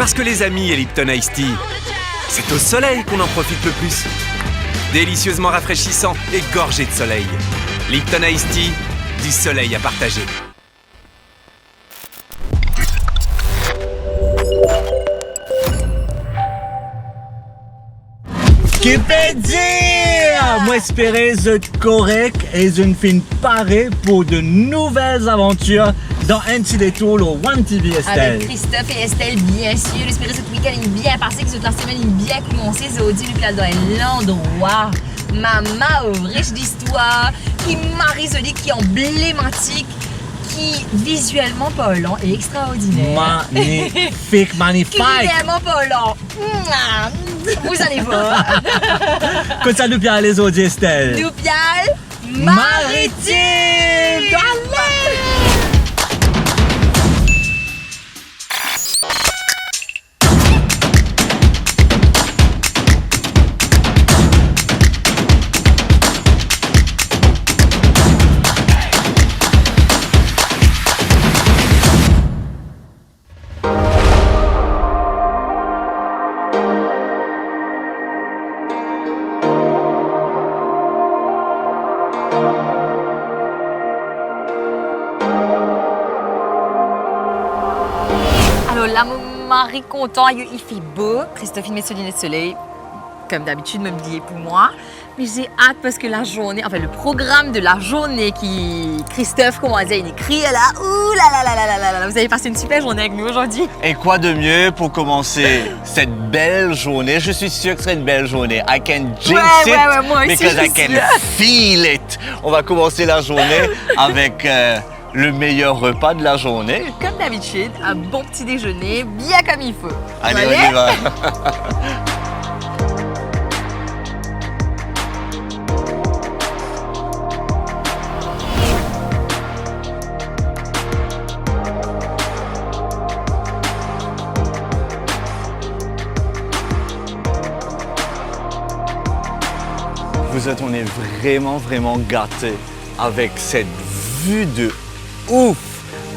Parce que les amis et Lipton Ice Tea, c'est au soleil qu'on en profite le plus. Délicieusement rafraîchissant et gorgé de soleil. Lipton Ice Tea, du soleil à partager. Qui peut dire? Moi, espérer être correct et une fin parée pour de nouvelles aventures dans un petit détour au One TV Estelle. Avec Christophe et Estelle, bien sûr. Espérer que ce week-end est bien passé, que cette semaine est bien commencée. C'est au dit dans un endroit. Maman riche d'histoire, qui marie solide, qui est emblématique, qui visuellement parlant est extraordinaire. Magnifique, magnifique. Évidemment parlant. Vous allez voir. Que ça nous plaît les autres Estelle. Nous piale maritime. Allez! Alors là, mon mari content, il fait beau. Christophe, il met ses lunettes de soleil, comme d'habitude, me dit pour moi. Mais j'ai hâte parce que la journée, enfin le programme de la journée qui Christophe, comment dire, il écrit là, ouh là là là là là là, vous avez passé une super journée avec nous aujourd'hui. Et quoi de mieux pour commencer cette belle journée? Je suis sûr que ce serait une belle journée. I can jinx it moi aussi, because I je can suis feel it. On va commencer la journée avec le meilleur repas de la journée. Comme d'habitude, un bon petit déjeuner, bien comme il faut. Allez, on y va. On est vraiment gâtés avec cette vue de ouf,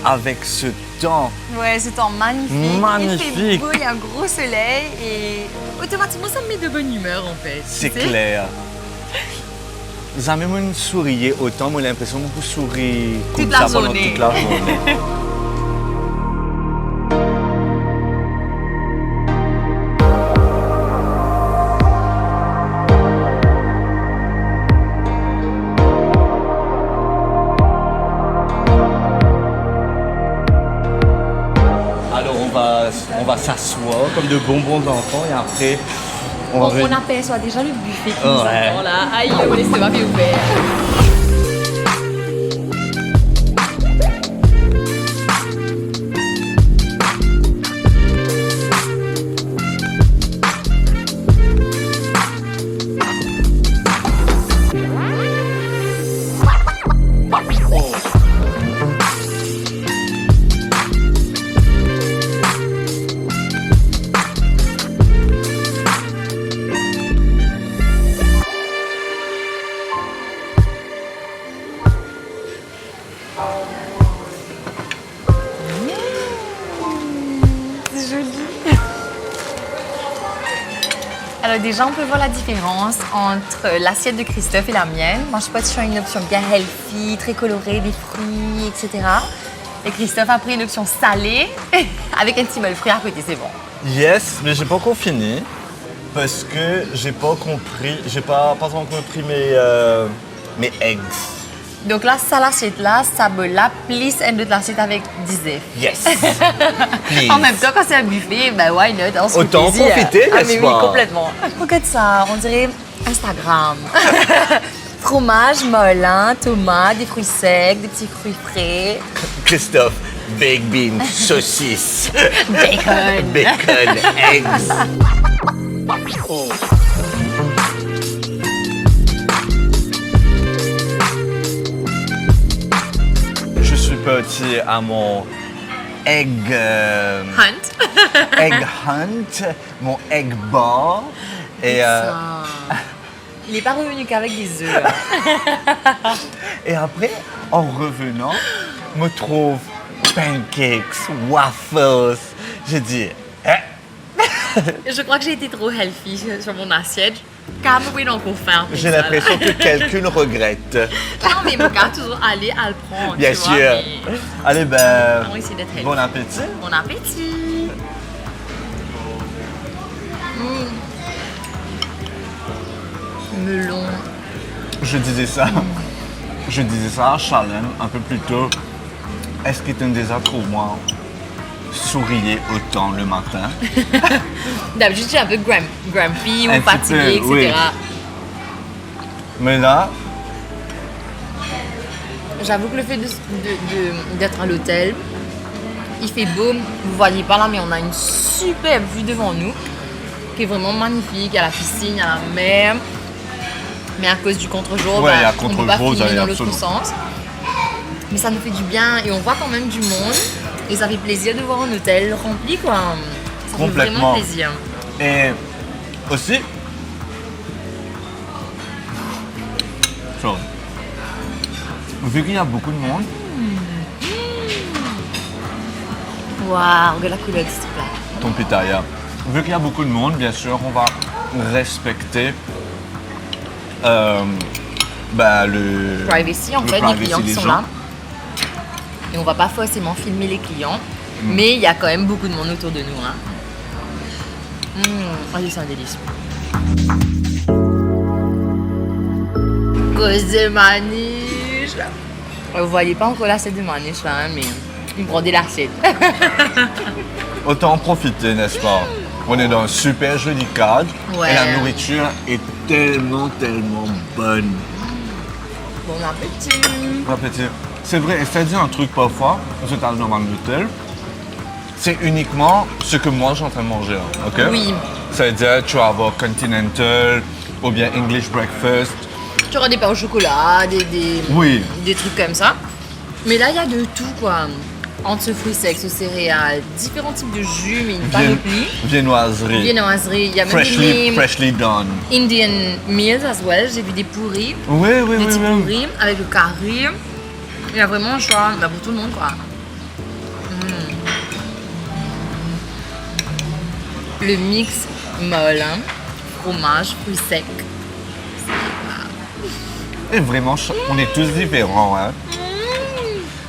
avec ce temps. Ouais, c'est temps magnifique. Magnifique. Il fait beau, il y a un gros soleil et automatiquement ça me met de bonne humeur en fait. C'est tu sais. clair. Jamais moi souriez autant, moi j'ai l'impression que vous souriez comme Toute la ça pendant journée. toute la journée. On va s'asseoir comme de bons enfants et après On aperçoit déjà le buffet qui nous Ouais. attend là. Aïe, on laisse pas ouvert. Alors déjà, on peut voir la différence entre l'assiette de Christophe et la mienne. Moi, je suis pas sur une option bien healthy, très colorée, des fruits, etc. Et Christophe a pris une option salée avec un petit bol fruit à côté, c'est bon. Yes, mais j'ai pas encore fini parce que j'ai pas encore compris mes eggs. Donc là, ça l'assiette là, ça me la plus un autre l'assiette avec 10 œufs. Yes. Please. En même temps, quand c'est un buffet, ben why not? On se fait Autant plaisir. profiter, Ah mais n'est-ce oui, pas? complètement. Regarde ça, on dirait Instagram. Fromage, molin, tomates, des fruits secs, des petits fruits frais. Christophe, baked beans, saucisses, Bacon. bacon, eggs. Je suis parti à mon egg Hunt. egg hunt, mon egg bar. Et, Il n'est pas revenu qu'avec des œufs. et après, en revenant, me trouve pancakes, waffles. J'ai dit, Je crois que j'ai été trop healthy sur mon assiette. Quand vous pouvez encore faire. J'ai l'impression que quelqu'un regrette. Non, mais mon gars, toujours aller à le prendre. Bien tu sûr. vois, mais Allez, ben, on va essayer d'être healthy. bon appétit. Bon appétit. Melon. Je disais ça à Charlène un peu plus tôt. Est-ce qu'il est un désert pour moi souriez autant le matin? D'habitude, je suis un peu grumpy Un ou petit fatiguée, peu, etc. oui. Mais là, J'avoue que le fait d'être à l'hôtel, il fait beau. Vous voyez pas là, mais on a une superbe vue devant nous, qui est vraiment magnifique. Il y a la piscine, il y a la mer. Mais à cause du contre-jour, Ouais, bah, à on ne peut contre-jour, pas vous filmer allez dans l'autre absolument. sens. Mais ça nous fait du bien et on voit quand même du monde. Et ça fait plaisir de voir un hôtel rempli, quoi. Ça fait Complètement. vraiment plaisir. et aussi, sorry. Vu qu'il y a beaucoup de monde, Waouh, regarde la couleur de ce plat. ton pitaya, vu qu'il y a beaucoup de monde, bien sûr, on va respecter le Privacy, en le fait, les privacy clients des qui sont gens. là. Et on va pas forcément filmer les clients, mais il y a quand même beaucoup de monde autour de nous. Hein. Allez, c'est un délice. Cause de maniche. Vous voyez pas encore l'assiette de maniche là, hein, mais il me prend des l'assiette. Autant en profiter, n'est-ce pas? On est dans un super joli cadre Ouais. et la nourriture est tellement bonne. Bon appétit. Bon appétit. C'est vrai, et ça dit un truc parfois, vous êtes dans un hôtel, c'est uniquement ce que moi j'ai en train de manger, hein, ok? Oui. Ça veut dire tu vas avoir continental ou bien English breakfast. Tu auras des pains au chocolat, des Oui. trucs comme ça. Mais là, il y a de tout, quoi. Entre ce fruits secs, ce céréales, différents types de jus, mais une panoplie. Viennoiserie. Viennoiserie, il y a même Freshly done. des Indian meals as well. J'ai vu des pourris, Oui, des oui, petits oui. pourris avec le curry. Il y a vraiment un choix bah, pour tout le monde, quoi. Le mix molle, hein. Fromage, fruits secs. Et vraiment, on est tous différents, hein.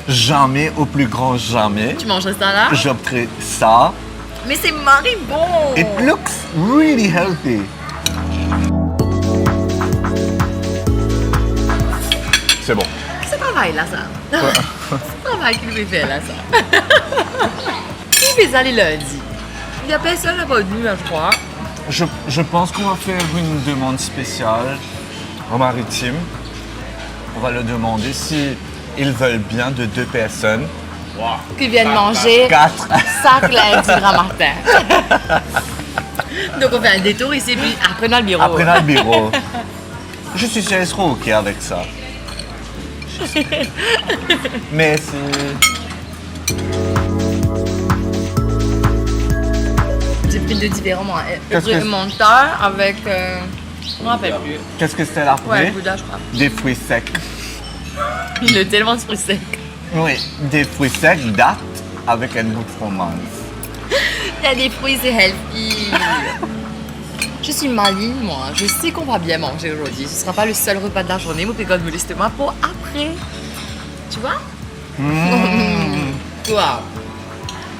Jamais, au plus grand jamais, Tu mangerais ça là? j'opterai ça. Mais c'est maribon! It looks really healthy. C'est bon. C'est travail là, ça. C'est travail qu'il fait faire là, ça. Qui fait ça les lundis? Il n'y a personne là-bas de nous, là, je crois. Je pense qu'on va faire une demande spéciale au maritime. On va leur demander si ils veulent bien de 2 personnes. Qui viennent manger 4. sac lundi grand matin. Donc on fait un détour ici, puis après dans le bureau. Après dans le bureau. Je suis sûr qu'ils seront OK avec ça. Mais c'est... J'ai pris deux différents. Qu'est-ce que- Un monteur avec. Je me rappelle plus. Qu'est-ce que c'était après? Ouais, Bouddha, je crois. Des fruits secs. Il a tellement de fruits secs. Oui, des fruits secs datent avec un bout de fromage. Il y a des fruits, c'est healthy. Je suis maligne, moi. Je sais qu'on va bien manger aujourd'hui. Ce sera pas le seul repas de la journée. Mon pécole me l'estomac pour après. Tu vois? Wow.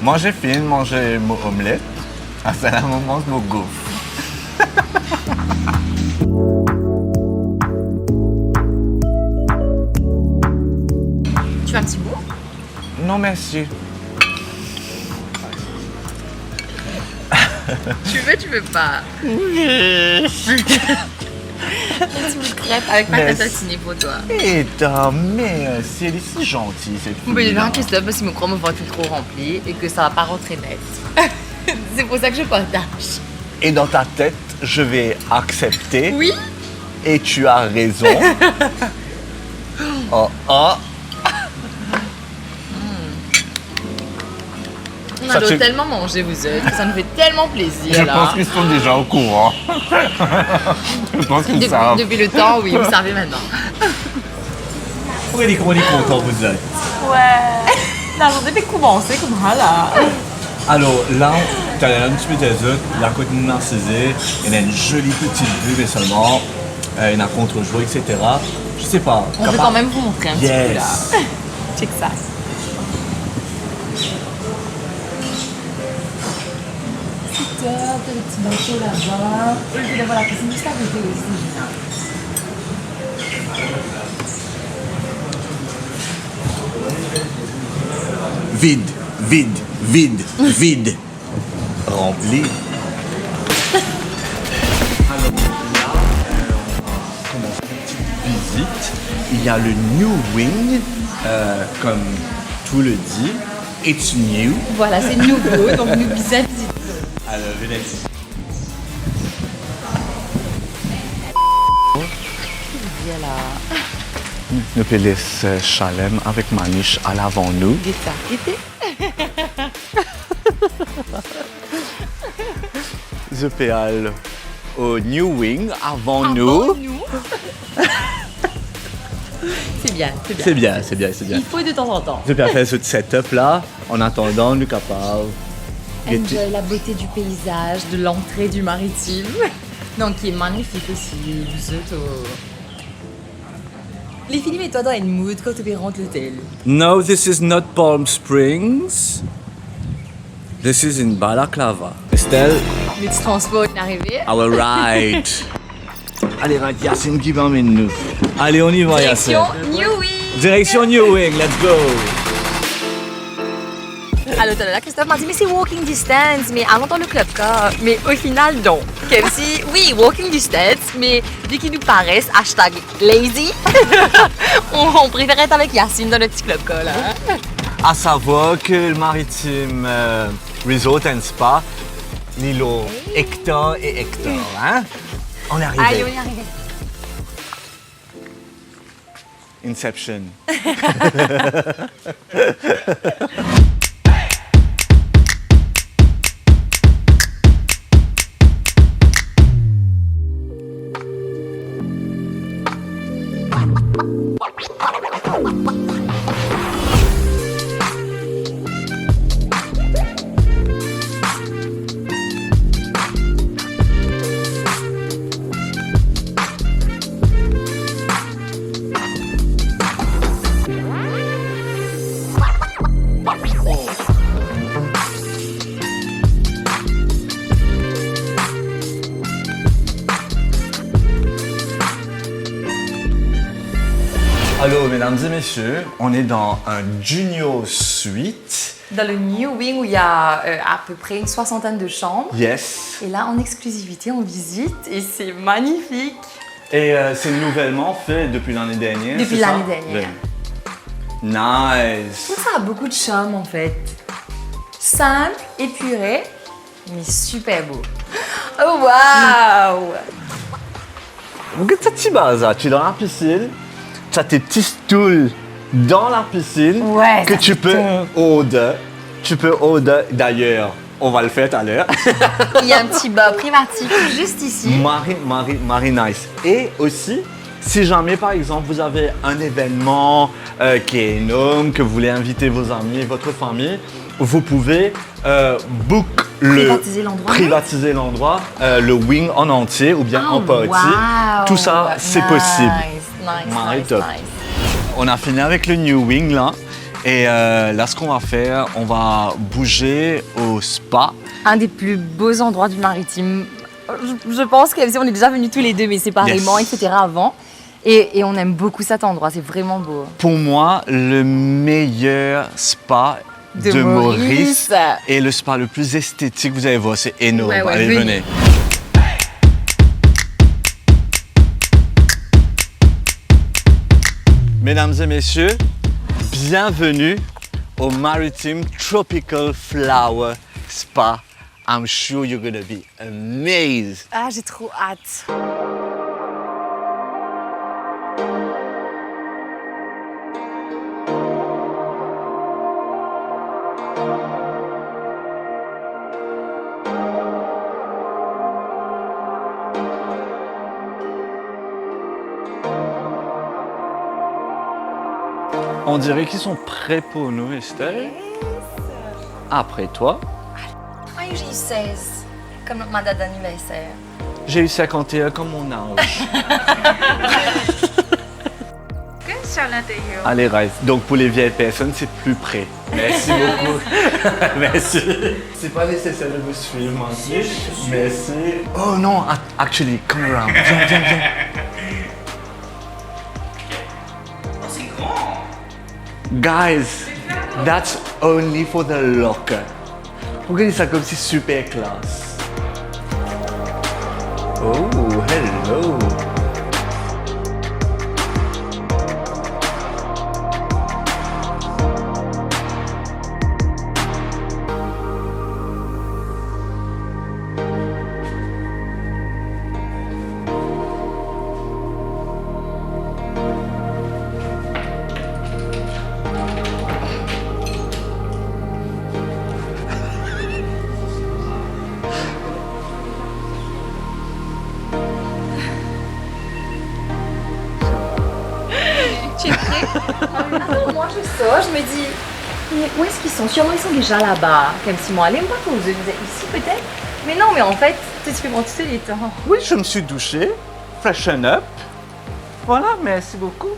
Moi, j'ai fini de manger mon omelette. Ah, c'est la moment de mon gaufre. Tu veux un petit bout? Non, merci. Tu veux pas? Oui. Un petit bout de crêpe avec pâte à Merci. tartiner pour toi. Et merci, elle est si gentille, cette fille. Mais non, Christophe, parce qu'il me croit mon ventre est trop rempli et que ça va pas rentrer net. C'est pour ça que je partage. Et dans ta tête, je vais accepter. Oui? Et tu as raison. Oh, oh. On Ça, a tu- tellement mangé, vous autres, que ça nous fait tellement plaisir. Je là. pense qu'ils sont déjà au courant. Je pense qu'ils savent. Depuis le temps, oui, vous savez maintenant. On est content, vous êtes. Ouais. La journée fait commencer comme ça, là. Alors là, Tu as un petit peu des autres, la côte narcisée, il y a une jolie petite vue, mais seulement il y a un contre-jour, etc. Je sais pas. On peut quand même vous montrer un petit peu là. Yes. Check ça. Super, t'as le petit bateau là-bas. Et puis là, voilà, c'est juste à côté aussi. Vide, vide, vide, vide. Rempli. Alors là, on commence une petite visite. Il y a le New Wing, comme tout le dit. It's new. Voilà, c'est nouveau, donc nous visitons. Alors, venez ici. Voilà. Nous pouvons laisser Chalem avec Manish à l'avant nous. Je peux aller au New Wing avant nous. C'est bien, c'est bien. C'est bien, c'est bien, c'est bien. Il faut de temps en temps. Je peux faire ce setup là en attendant nous capables. Enjoy la beauté du paysage, de l'entrée du maritime. Donc, qui est magnifique aussi. Vous êtes au... Les filles, mets-toi dans une mood quand tu rentres l'hôtel. No, this is not Palm Springs. This is in Balaclava. Estelle, Le petit transport est arrivé. our ride. Allez, Yacine qui va emmener nous. Allez, on y va, Yacine. Direction New Wing. Direction New Wing, let's go. À l'hôtel, là, Christophe m'a dit, mais c'est walking distance, mais allons dans le club car. Mais au final, non. Comme si, oui, walking distance, mais vu qu'ils nous paraissent, hashtag lazy, on préférait être avec Yacine dans le petit club car, là. À savoir que le Maritime Resort and Spa, l'îlot Hector et Hector, hein? On est arrivé. Allez, on y est arrivé. Inception. Allô, mesdames et messieurs, on est dans un Junior Suite. Dans le New Wing où il y a à peu près une soixantaine de chambres. Yes. Et là, en exclusivité, on visite et c'est magnifique. Et c'est nouvellement fait depuis l'année dernière. Depuis c'est ça? l'année dernière. Nice. Tout ça a beaucoup de charme en fait. Simple, épuré, mais super beau. Oh waouh! Regarde ce petit bazar, tu es dans la piscine, tu as tes petits stools dans la piscine Ouais, que ça tu fait peux order. Tu peux order, d'ailleurs, on va le faire tout à l'heure. Il y a un petit bas privatif juste ici. Marie nice. Et aussi, si jamais par exemple vous avez un événement qui est énorme, que vous voulez inviter vos amis, votre famille, vous pouvez privatiser l'endroit, le wing en entier ou bien en partie. Wow. Tout ça, c'est possible. Nice, Marie, nice, top. nice. On a fini avec le New Wing là. Et là, ce qu'on va faire, on va bouger au spa. Un des plus beaux endroits du maritime. Je pense qu'on est déjà venus tous les deux, mais séparément, Yes. etc. avant. Et on aime beaucoup cet endroit, c'est vraiment beau. Pour moi, le meilleur spa De de Maurice Maurice. et le spa le plus esthétique, vous allez voir, c'est énorme. Ouais, ouais, Allez, venez. venez. Mesdames et messieurs, bienvenue au Maritime Tropical Flower Spa. I'm sure you're gonna be amazed. Ah, j'ai trop hâte. On dirait qu'ils sont prêts pour nous, Estelle. Après toi. Are que j'ai eu 16, comme ma date d'anniversaire. J'ai eu 51 comme mon âge. Que à l'intérieur. Allez, Rice. Donc pour les vieilles personnes, c'est plus près. Merci beaucoup. Merci. C'est pas nécessaire de me suivre, moi. Merci. Oh non, actually, come around. Viens, viens, viens. Oh, c'est grand. Guys, that's only for the locker. Regardez ça comme c'est super classe. Oh, hello. Tu es prêt? Attends, moi je sors, je me dis, mais où est-ce qu'ils sont? Sûrement ils sont déjà là-bas. Comme si moi, allez me pas cause vous êtes ici peut-être? Mais non, mais en fait, tu peux prendre tous les temps. Oui, je me suis douché, freshen up. Voilà, merci beaucoup.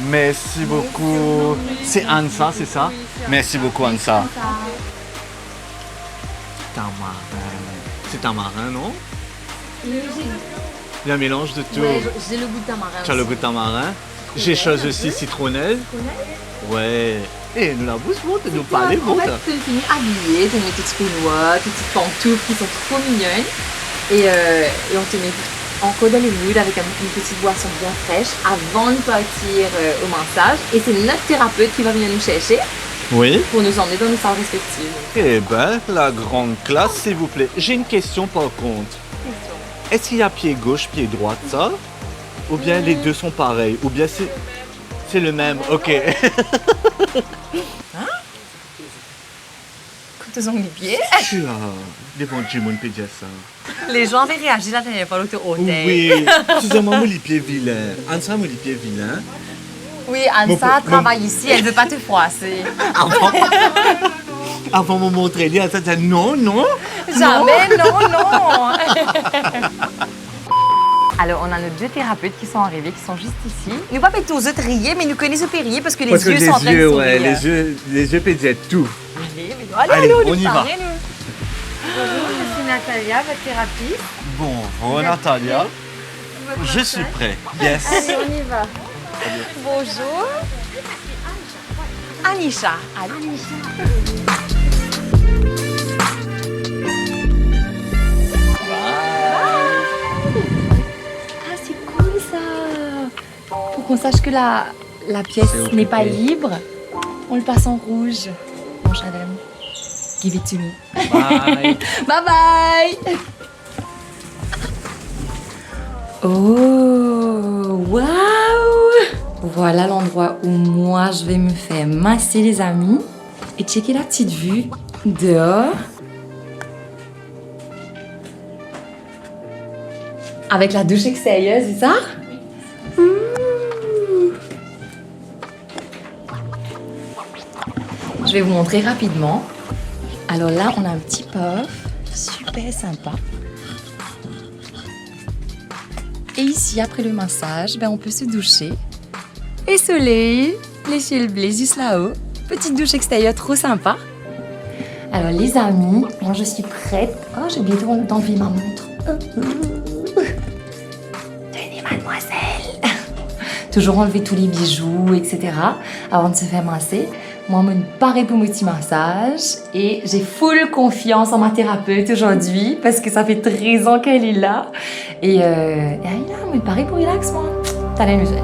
Merci beaucoup. C'est Ansa, c'est ça? Merci beaucoup, Ansa. C'est un marin. C'est un marin, non? Il y a un mélange de tout. Ouais, j'ai le goût de tamarin. Tu as le goût de tamarin. J'ai chose aussi citronnelle. Ouais. Et nous la bouche monte, nous parler En monte. fait, tu finis habillée, tu as mes petites peignoirs, tes petites pantoufles qui sont trop mignonnes. Et on te met encore dans le mood avec une petite boisson bien fraîche avant de partir au massage. Et c'est notre thérapeute qui va venir nous chercher Oui. pour nous emmener dans nos salles respectives. Eh ben, la grande classe, s'il vous plaît. J'ai une question par contre. Est-ce qu'il y a pied gauche, pied droit, ça? Ou bien les deux sont pareils? Ou bien c'est le même? Ok. Comme tes ongles pieds. Tu as des bons Jimon peut dire ça. Les gens avaient réagi la dernière fois à l'autre hôtel. Oui. Excusez-moi, mon pied vilain. Ansa, mon pied vilain. Oui, Ansa travaille ici, elle ne veut pas te froisser. Avant de me montrer, Ansa dit non, non. Jamais, non, non. Alors, on a nos deux thérapeutes qui sont arrivés, qui sont juste ici. Nous pas tous autres rier, mais nous connaissons Périer parce que les yeux sont en train de sourire. les yeux peuvent dire tout. Allez, on y va. Bonjour, je suis Natalia, votre thérapeute. Bonjour Natalia. Je suis prêt. Yes. Allez, on y va. Bonjour. Anisha. Ah, c'est cool ça. Pour qu'on sache que la pièce n'est pas libre, on le passe en rouge. Bon, madame, give it to me. Bye. Bye bye. Oh, waouh! Voilà l'endroit où moi je vais me faire masser les amis et checker la petite vue dehors. Avec la douche extérieure, c'est ça? Ouh. Je vais vous montrer rapidement. Alors là, on a un petit puff super sympa. Et ici, après le massage, on peut se doucher. Et soleil, les ciels bleus juste là-haut. Petite douche extérieure trop sympa. Alors les amis, moi je suis prête. Oh, j'ai oublié d'enlever ma montre. Tenez, mademoiselle. Toujours enlever tous les bijoux, etc. avant de se faire masser. Moi, je me parais pour mon petit massage. Et j'ai full confiance en ma thérapeute aujourd'hui parce que ça fait 13 ans qu'elle est là. Et elle est là, je me parais pour relax, moi. T'as la musique.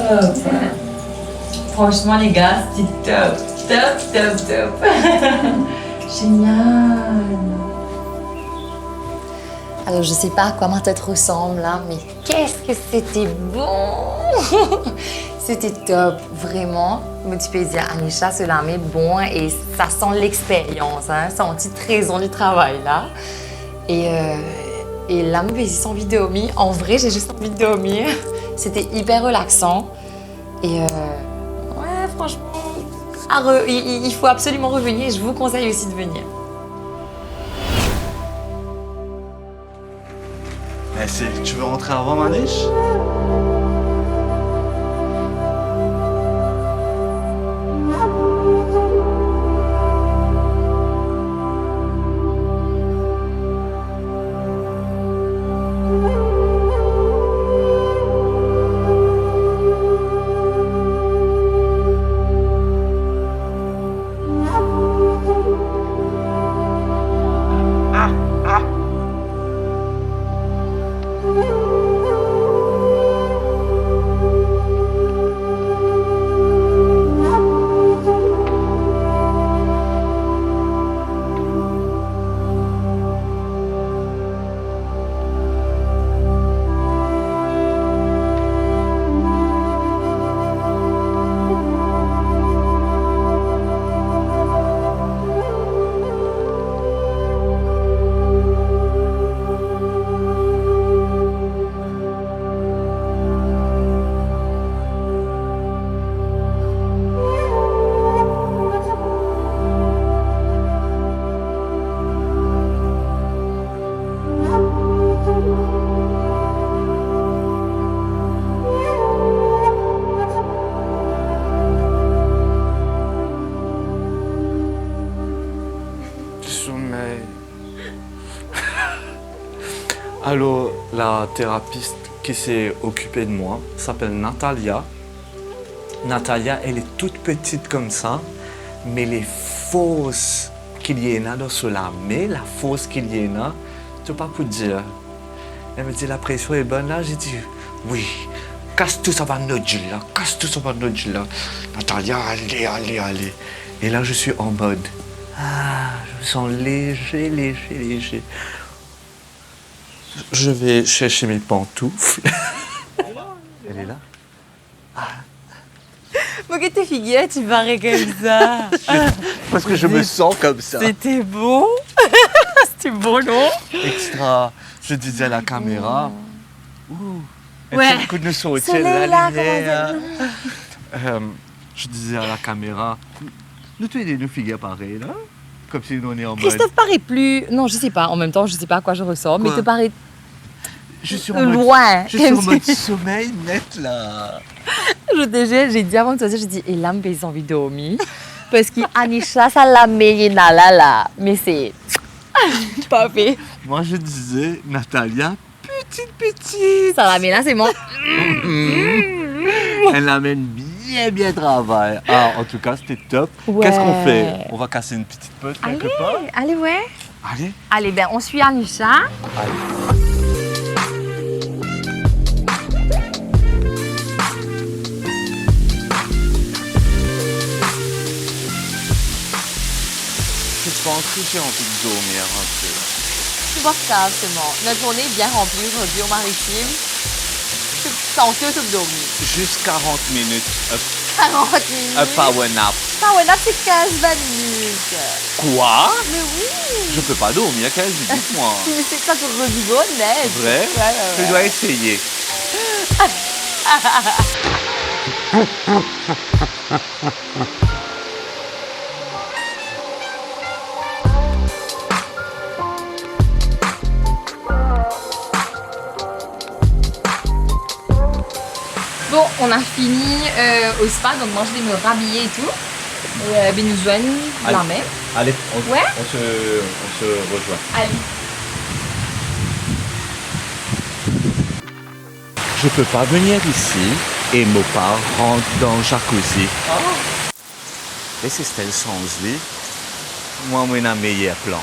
Top. Franchement, les gars, c'est top. Génial. Alors, je sais pas à quoi ma tête ressemble là, mais qu'est-ce que c'était bon. C'était top, vraiment. Moi, tu peux dire, Anisha, cela m'est bon et ça sent l'expérience, hein, senti 13 ans du travail, là. Et là, je vais sans envie de dormir. En vrai, j'ai juste envie de dormir. C'était hyper relaxant. Et ouais, franchement, il faut absolument revenir. Je vous conseille aussi de venir. Merci. Tu veux rentrer avant Manish? Alors, la thérapeute qui s'est occupée de moi s'appelle Natalia. Natalia, elle est toute petite comme ça, mais les forces qu'il y en a dans cela, mais la force qu'il y en a, je ne peux pas pour dire. Elle me dit, la pression est bonne là. J'ai dit, oui, casse tout ça par notre là, casse tout ça par notre là. Natalia, allez, allez, allez. Et là, je suis en mode, je me sens léger, léger, léger. Je vais chercher mes pantoufles. Elle est là. Pourquoi tes figues, tu parais comme ça? Parce que je me sens comme ça. C'était beau. C'était beau, non? Extra. Je disais à la caméra. Ouais. Soleil là, je disais à la caméra. Nous tu es nous figures pareil là. Comme si nous on est en mode. Christophe paraît plus. Non, je sais pas. En même temps, je sais pas à quoi je ressemble, mais Quoi? te paraît Je suis en mode. loin. Je suis en mode sommeil net là. J'ai dit avant de sortir, j'ai dit, et là, j'ai envie de dormir. Parce qu'Anisha, ça l'a mis là. Mais c'est pas fait. Moi je disais, Natalia, petite. Ça l'a mis là, c'est bon. Elle amène bien travail. Ah, en tout cas, c'était top. Ouais. Qu'est-ce qu'on fait? On va casser une petite pote quelque part? Allez, ouais. Allez. Allez, ben, on suit Anisha. Allez. Je pense que j'ai envie de dormir un peu. C'est pas grave, c'est bon. Notre journée est bien remplie aujourd'hui au Maritime. Sans que tu dormir. Juste 40 minutes. 40 minutes. Un power nap. Power nap, c'est 15-20 minutes. Quoi? Mais oui. Je peux pas dormir 15 minutes, moi. C'est que ça te rigole, net. Vrai? Ouais. Je dois essayer. Bon, on a fini au spa, donc moi je vais me rhabiller et tout. Et ben nous joignent la mer. Allez, on Ouais. se rejoint. Allez. Je peux pas venir ici et mon père rentre dans le jacuzzi. Et c'est Stella Sansley. Moi, j'ai un meilleur plan.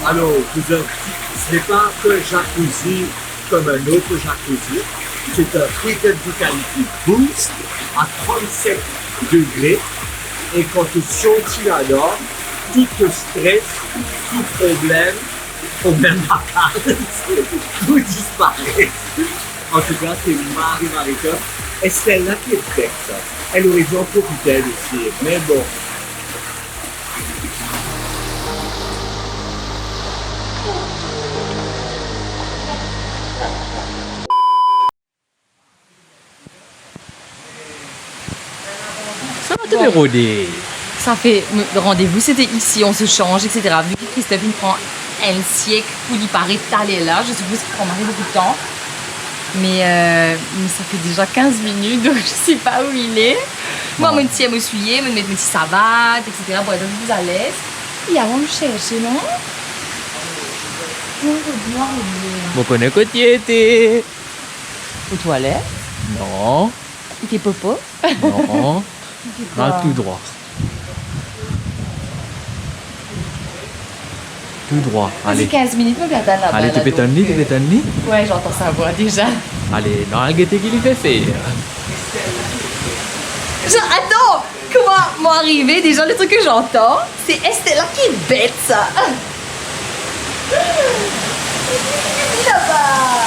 Alors, Ce n'est pas un jacuzzi comme un autre jacuzzi. C'est un Heated Vitality Boost à 37 degrés. Et quand tu sortis là-dedans, tout te stress, tout problème vacances, tout disparaît. En tout cas, c'est Marika. Et c'est celle-là qui est bête, ça. Elle aurait dû en profiter elle aussi. Mais bon. Ça va te déroder. Ça fait le rendez-vous, c'était ici, on se change, etc. Vu que Christophine prend un siècle pour y paraît d'aller là, je suppose qu'il prendra beaucoup de temps. Mais ça fait déjà 15 minutes, donc je sais pas où il est. Moi, je me tiens à m'essuyer, me mettre mes petites savates, etc. pour être un peu plus à l'aise. Et avant de me chercher, non? Mon connais côté était. Aux toilettes? Non, Il fait popo? non. quoi? Tout droit. Tout droit. Vas-y, Allez. 15 minutes, me garde là-bas. Allez, tu peux t'en tu peux t'en. Ouais, j'entends sa voix déjà. Allez, dans la gaieté qu'il lui fait faire. Attends! Comment m'arriver? Déjà, le truc que j'entends, c'est Estella qui est bête, ça! Là-bas!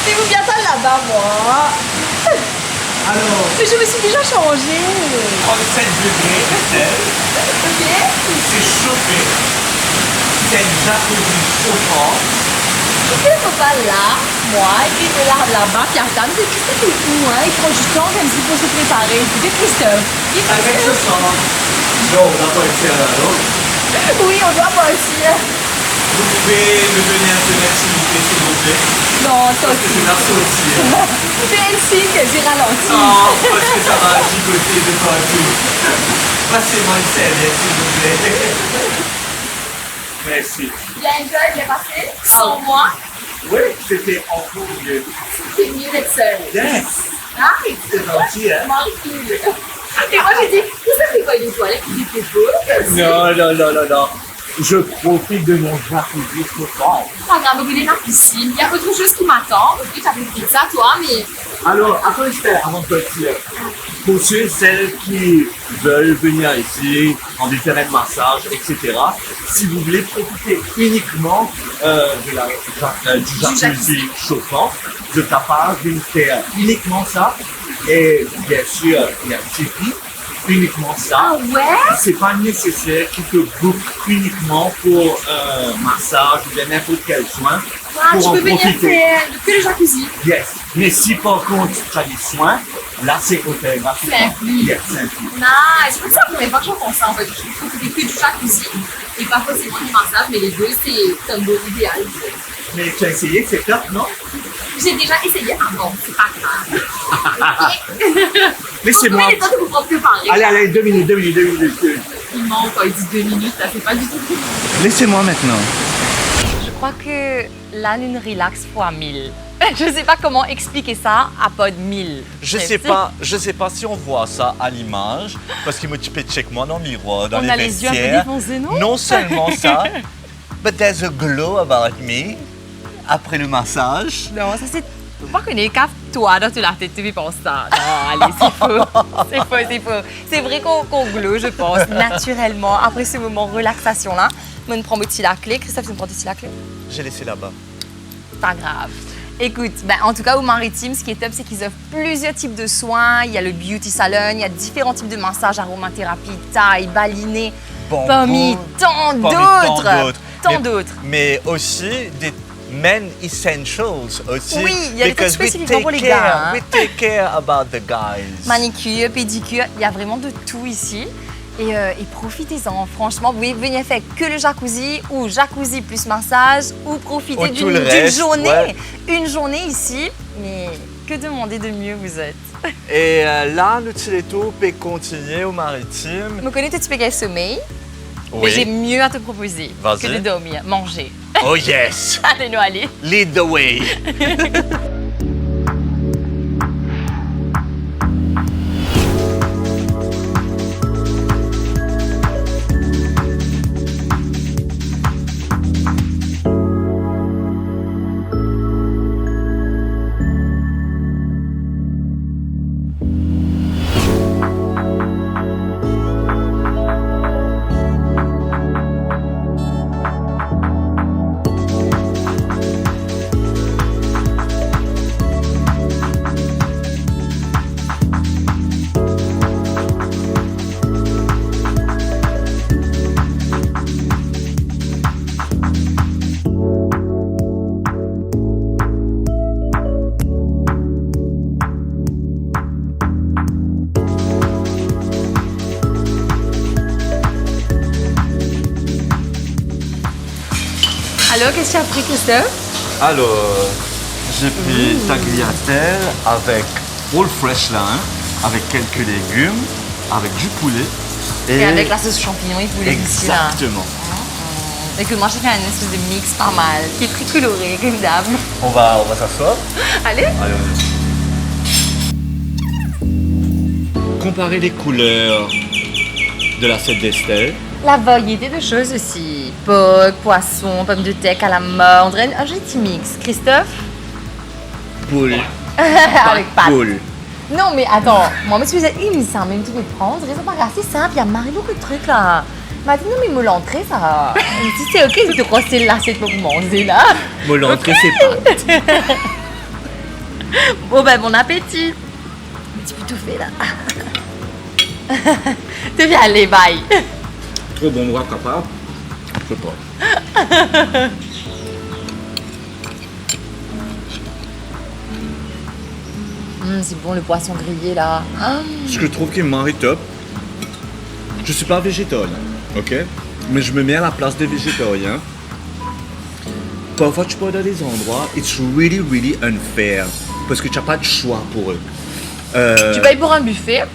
Fais-vous bien ça là-bas, moi! Alors, Mais je me suis déjà changée! 37 degrés, Ok? c'est chauffé. C'est un jacuzzi chauffant. Pourquoi il faut pas là, moi, et puis de là-bas, puis attendre? C'est Christophe est fou, hein? Il prend du temps comme s'il faut se préparer. Écoutez, Christophe! Il est Avec ce sens. Non, on n'a pas été à l'autre. Oui, on doit pas aussi. Vous pouvez me donner un peu d'activité, s'il vous plaît. Non, toi Parce que aussi. c'est la sauce. Fais un signe que j'ai ralenti. Non, parce que ça va gigoter de partout. Passez-moi une serviette, s'il vous plaît. Merci. Bien enjoy, bien passé. Sans moi, Oui, c'était encore mieux. c'est mieux d'être seule. Yes! Arrête. C'est gentil, hein? Marie-Claude. Et moi, j'ai dit, ça fait quoi une toilette qui fait beau? Non. Je profite de mon jacuzzi chauffant. Pas grave, vous venez dans la piscine. Il y a autre chose qui m'attend. Ok, tu as fait une pizza, toi, mais. Alors, après, avant de partir, pour ceux et celles qui veulent venir ici, en différents massages, etc., si vous voulez profiter uniquement du jacuzzi chauffant, de ta part, je vais vous faire uniquement ça. Et bien sûr, il y a Tipeee, uniquement ça. Ah ouais? C'est pas nécessaire qu'il te book uniquement pour un massage ou bien n'importe quel soin. Ah, pour tu en peux venir profiter. faire que le jacuzzi. Yes. Mais si par contre tu as des soins, là c'est hôtel gratuit. C'est inclus. Yes, c'est inclus. Nice. Je crois que c'est la première fois que j'entends ça en fait. Je trouve que que du jacuzzi et pas forcément du massage, mais les deux, c'est un beau idéal. Mais tu as essayé, c'est top, non? J'ai déjà essayé avant, c'est pas grave. Laissez-moi. Combien de temps que vous prendre préparer? Allez, 2 minutes. Il manque quand il dit 2 minutes, ça fait pas du tout. Laissez-moi maintenant. Je crois que là, une relax fois 1000. Je sais pas comment expliquer ça à pas de 1000. Je sais pas si on voit ça à l'image, parce qu'il me check moi dans le miroir, dans On les a les yeux un peu vestiaires. défoncés, non? Non seulement ça, but there's a glow about me après le massage. Non, ça c'est. Faut pas qu'on est cave toi dans la tête, tu penses ça. Non, allez, c'est faux. C'est faux. C'est vrai qu'on glow, je pense, naturellement, après ce moment relaxation-là. Moi, je prends aussi la clé. Christophe, tu me prends aussi la clé? J'ai laissé là-bas. Pas grave. Écoute, en tout cas, au Maritime, ce qui est top, c'est qu'ils offrent plusieurs types de soins. Il y a le beauty salon, il y a différents types de massages, aromathérapie, taille, baliné, Bambou, parmi tant d'autres. Mais aussi des men essentials aussi. Oui, il y a des trucs because we spécifiquement pour les take gars, care- hein. We take care about the guys. Manicure, pédicure, il y a vraiment de tout ici. Et profitez-en, franchement, vous pouvez venir faire que le jacuzzi ou jacuzzi plus massage ou profiter Ou tout d'une le reste, journée. ouais. Une journée ici, mais que demander de mieux vous êtes? Et là, nous tous peut continuer au maritime. Me connais, tu peux gagner sommeil, mais j'ai mieux à te proposer Vas-y. que de dormir, manger. Oh yes! Allez, nous aller. Lead the way! Alors, qu'est-ce que tu as pris, Christophe? Alors, j'ai pris tagliatelle avec all fresh là, hein, avec quelques légumes, avec du poulet. Et avec la sauce champignon, il voulait ici, là. Exactement. Et que moi, j'ai fait une espèce de mix pas mal, qui est très coloré, comme d'hab. On va s'asseoir. Allez. Allez, comparer les couleurs de l'assiette d'Estelle. La variété de choses aussi. Porc, poisson, pommes de terre, calamar. On dirait un joli mix. Christophe? Poule. Avec pâtes. Poule. Non, mais attends. Moi, je me suis dit, ça, même tu peux prendre. C'est pas grave, c'est simple. Il y a Marie beaucoup de trucs là. Elle m'a dit, non, mais me l'entrée, ça. Si c'est ok, je te croiser l'assiette pour manger là. Moi, l'entrée, c'est pâtes. Bon, ben, bon appétit. Tu peux tout faire là. Tu viens aller, bye. Trop bon, moi, capable. Je sais pas. C'est bon le poisson grillé là. Ce que je trouve qui est Marie top, je suis pas végétarien, ok? Mais je me mets à la place des végétariens. Parfois, tu peux aller dans des endroits, it's really, really unfair. Parce que tu n'as pas de choix pour eux. Tu payes pour un buffet,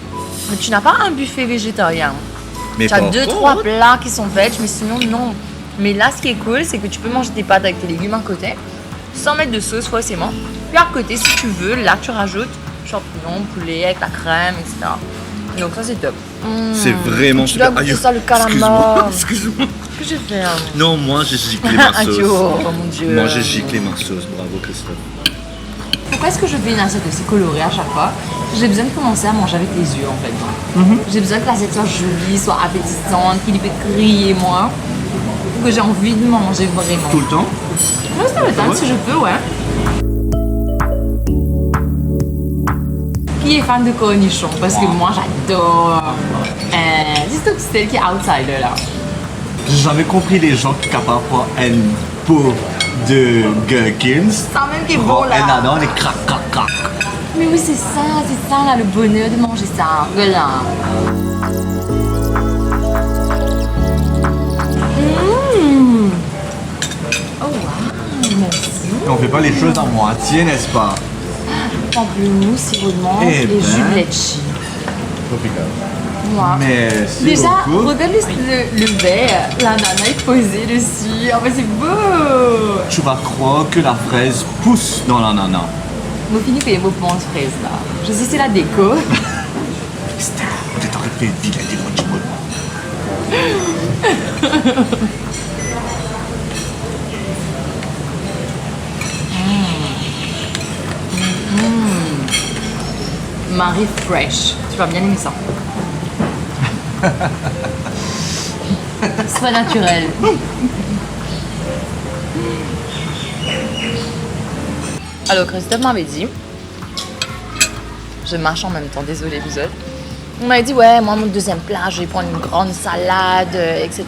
mais tu n'as pas un buffet végétarien. Mais Tu as par 2-3 contre, plats qui sont veg, mais sinon non. Mais là, ce qui est cool, c'est que tu peux manger tes pâtes avec tes légumes à côté, sans mettre de sauce forcément. Puis à côté, si tu veux, là, tu rajoutes champignons, poulet avec la crème, etc. Donc ça, c'est top. c'est vraiment Tu dois super. goûter ça, le calamar. Excuse-moi. Qu'est-ce que j'ai fait Non, moi, j'ai giclé ma sauce. Adio, oh mon Dieu. Moi, j'ai giclé ma sauce. Bravo, Christophe. Pourquoi est-ce que je fais une assiette aussi colorée à chaque fois? J'ai besoin de commencer à manger avec les yeux en fait. J'ai besoin que l'assiette soit jolie, soit appétissante, qu'il peut crier moi. Que j'ai envie de manger vraiment. Tout le temps? Moi, ça me tente si je peux, ouais. Qui est fan de cornichons? Parce que moi j'adore. C'est celle qui est outsider là. J'ai jamais compris les gens qui capables pas une peau de gherkins. Ça même qui est bon Et là. là, on est crac, crac, crac. Mais oui, c'est ça là, le bonheur de manger ça. Voilà. Oh wow, merci. On fait pas les choses à moitié, n'est-ce pas? Pamplemousse, sirop de menthe Eh et ben. jus de litchi. Tropical. Moi. Merci Déjà, beaucoup. regarde le verre, la nana est posée dessus. En fait, c'est beau. Tu vas croire que la fraise pousse dans l'ananas. Moi, fini payer vos pommes de fraise là. Je sais, c'est la déco. C'était peut-être arrêté de dire des mots Marie Fresh. Tu vas bien aimer ça. Sois naturel. Alors, Christophe m'avait dit, je marche en même temps, désolé vous autres. On m'avait dit, ouais, moi, mon deuxième plat, je vais prendre une grande salade, etc.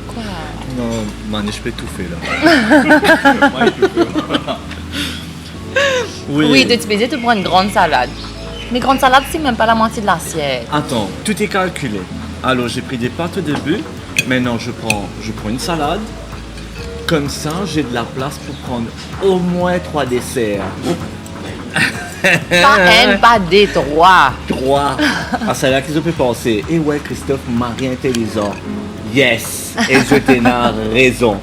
Quoi? Non, man, je peux étouffer là. Oui, de te baiser, tu prends une grande salade. Mais grande salade, c'est même pas la moitié de l'assiette. Attends, tout est calculé. Alors, j'ai pris des pâtes au début. Maintenant, je prends une salade. Comme ça, j'ai de la place pour prendre au moins 3 desserts. Pas N, pas D, 3. 3. Ah, c'est là qu'ils ont pu penser. Et ouais, Christophe, mari intelligent. Yes. Et je t'ai raison.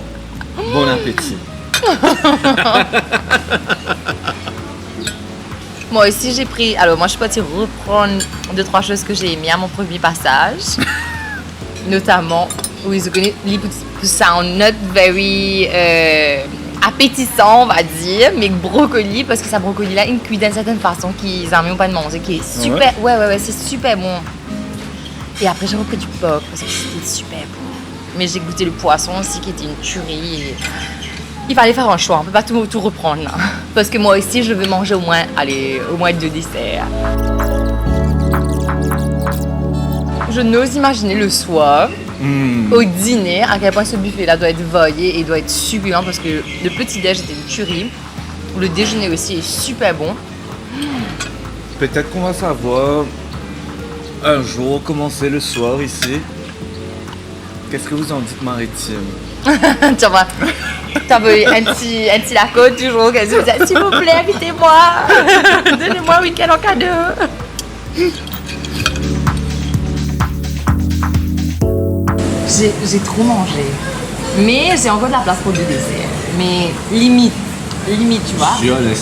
Bon appétit. Moi aussi, j'ai pris. Alors, moi, je suis partie reprendre 2-3 choses que j'ai aimées à mon premier passage. Notamment, oui, vous connaissez, sound not very appétissant, on va dire, mais brocoli, parce que ça brocoli-là, il cuit d'une certaine façon qu'ils n'aiment pas de manger, qui est super. Ouais, c'est super bon. Et après, j'ai repris du porc, parce que c'était super bon. Mais j'ai goûté le poisson aussi, qui était une tuerie. Et il fallait faire un choix, on peut pas tout reprendre. Là. Parce que moi aussi, je veux manger au moins 2 desserts. Je n'ose imaginer le soir, au dîner, à quel point ce buffet-là doit être varié et doit être succulent parce que le petit-déj était une tuerie. Le déjeuner aussi est super bon. Peut-être qu'on va savoir un jour comment c'est le soir ici. Qu'est-ce que vous en dites, Maritime? Tu vois, tu veux un petit la côte toujours, qu'elle se dit, s'il vous plaît, invitez-moi, donnez-moi un week-end en cadeau. J'ai trop mangé, mais j'ai encore de la place pour du dessert. Mais limite, tu vois. Je suis honnête.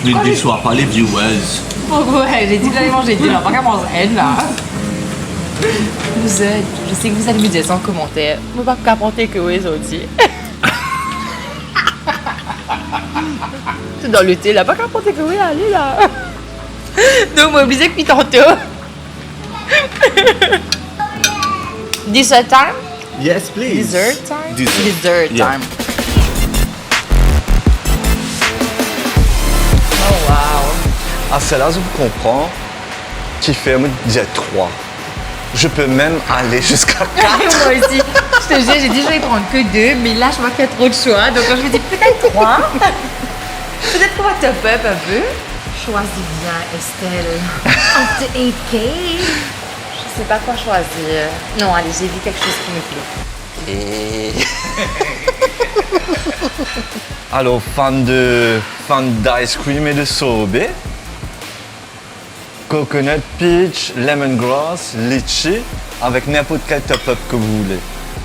Ne déçois pas les viewers. Ouais, j'ai dit que j'allais manger deux, là, pas qu'à manger une, là. Vous êtes, je sais que vous allez me dire ça en commentaire, mais pas qu'à porter que oui, aussi. C'est dans le thé, là, pas qu'à porter que oui, allez, là. Donc, moi, obligé depuis tantôt. Dessert time? Yes, please. Dessert time? Dessert. Dessert Yeah. time. Oh, wow. À cela, je comprends qu'il fait déjà 3. Je peux même aller jusqu'à 4. Moi aussi. Je te jure, j'ai dit je vais prendre que 2, mais là je vois qu'il y a trop de choix. Donc je me dis peut-être 3. Peut-être qu'on va top up un peu. Choisis bien, Estelle. Entre un cake. Je sais pas quoi choisir. Non, allez, j'ai vu quelque chose qui me plaît. Alors, fan d'ice cream et de sorbet. Coconut, peach, lemongrass, litchi, avec n'importe quel top-up que vous voulez.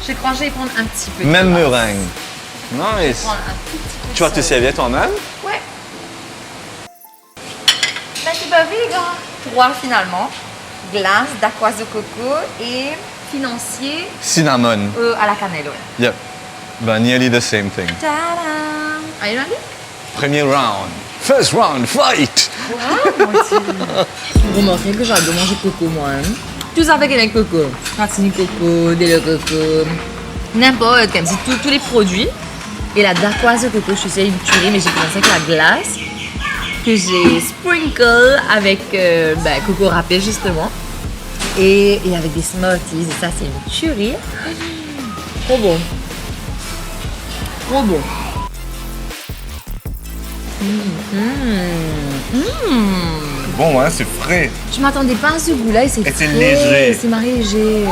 Je crois que je vais prendre un petit peu. Même de glace. meringue. Je vais Nice. prendre un tout petit peu. Tu vas te servir toi-même? Ouais. Ben, c'est pas vrai, gars. 3 finalement. Glace, d'aquoise au coco et financier Cinnamon. à la cannelle, ouais. Yep. Ben, nearly the same thing. Tadam! Are you ready? Premier round. First round, fight! Vous remarquez que j'adore manger coco, moi. Hein? Tout ça avec un coco. Ratini coco, des coco, n'importe, comme si tous les produits. Et la d'aquoise au coco, je suis sûre, une tuerie, mais j'ai commencé avec la glace que j'ai sprinkle avec coco râpé, justement. Et avec des smoothies, et ça, c'est une tuerie. Trop bon. Trop bon. Bon, ouais, c'est frais. Je m'attendais pas à ce goût-là et c'est c'est frais, léger. c'est marré léger.